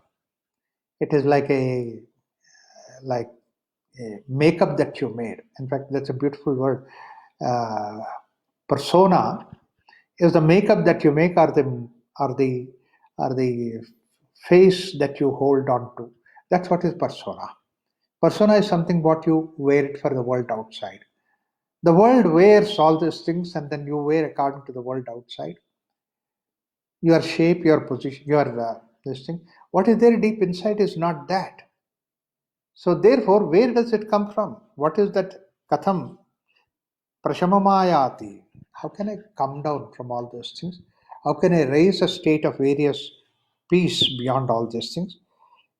It is like a makeup that you made. In fact, that's a beautiful word. Uh, Persona is the makeup that you make, are the are the face that you hold on to. That's what is persona. Persona is something what you wear it for the world outside. The world wears all these things, and then you wear according to the world outside. Your shape, your position, your this thing. What is there deep inside is not that. So therefore, where does it come from? What is that katham prashamamayati? How can I come down from all those things? How can I raise a state of various peace beyond all these things?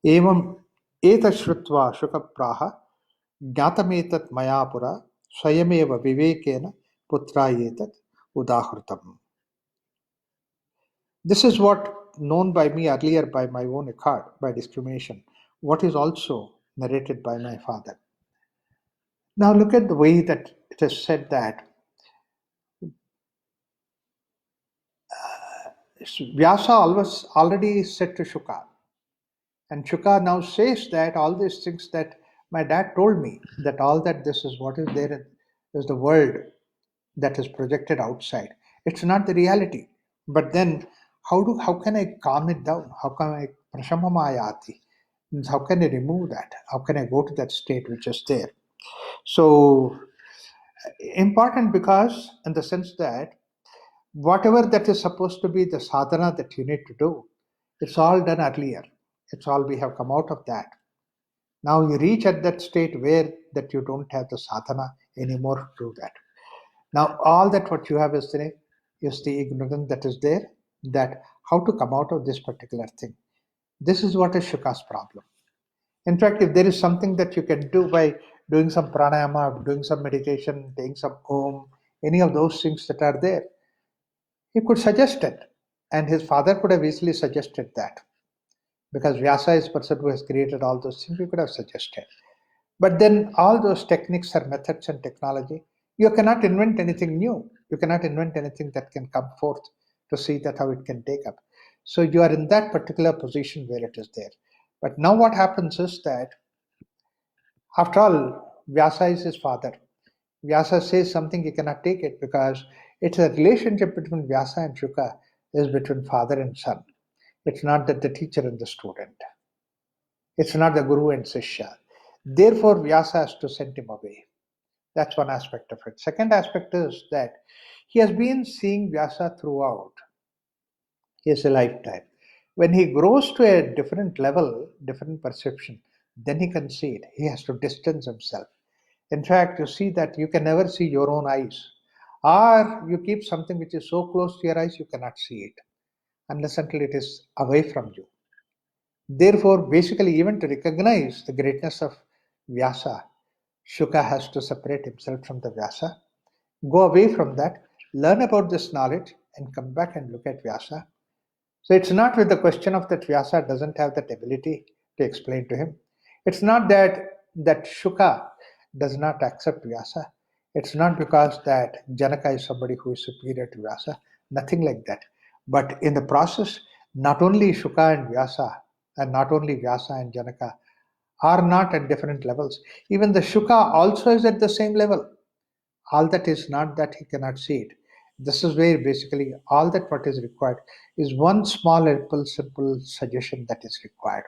Evam etashrutva shukapraha ज्ञातमेतत् मया पुरा स्वयमेव विवेकेन पुत्रायेतत् उदाहृतम्. This is what known by me earlier by my own accord, by discrimination, what is also narrated by my father. Now look at the way that it is said that Vyasa always already said to Shuka, and Shuka now says that all these things that my dad told me, that all that this is what is there is the world that is projected outside. It's not the reality. But then how can I calm it down? How can I prashamamayati? Means how can I remove that? How can I go to that state which is there? So important because in the sense that whatever that is supposed to be the sadhana that you need to do, it's all done earlier. It's all we have come out of that. Now you reach at that state where that you don't have the sadhana anymore to do that. Now all that what you have is the ignorance that is there, that how to come out of this particular thing. This is what is Shuka's problem. In fact, if there is something that you can do by doing some pranayama, doing some meditation, taking some om, any of those things that are there, he could suggest it. And his father could have easily suggested that. Because Vyasa is the person who has created all those things, he could have suggested. But then all those techniques are methods and technology. You cannot invent anything new. You cannot invent anything that can come forth to see that how it can take up. So you are in that particular position where it is there. But now what happens is that, after all, Vyasa is his father. Vyasa says something, he cannot take it because it's a relationship between Vyasa and Shuka is between father and son. It's not that the teacher and the student. It's not the guru and Sishya. Therefore, Vyasa has to send him away. That's one aspect of it. Second aspect is that he has been seeing Vyasa throughout his lifetime. When he grows to a different level, different perception, then he can see it. He has to distance himself. In fact, you see that you can never see your own eyes. Or you keep something which is so close to your eyes, you cannot see it unless until it is away from you. Therefore, basically, even to recognize the greatness of Vyasa, Shuka has to separate himself from the Vyasa, go away from that, learn about this knowledge, and come back and look at Vyasa. So it's not with the question of that Vyasa doesn't have that ability to explain to him. It's not that Shuka does not accept Vyasa. It's not because that Janaka is somebody who is superior to Vyasa. Nothing like that. But in the process, not only Shuka and Vyasa, and not only Vyasa and Janaka are not at different levels. Even the Shuka also is at the same level. All that is not that he cannot see it. This is where basically all that what is required is one small simple suggestion that is required.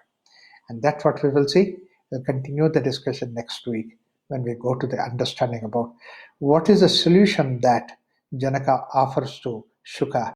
And that's what we will see. We'll continue the discussion next week when we go to the understanding about what is the solution that Janaka offers to Shuka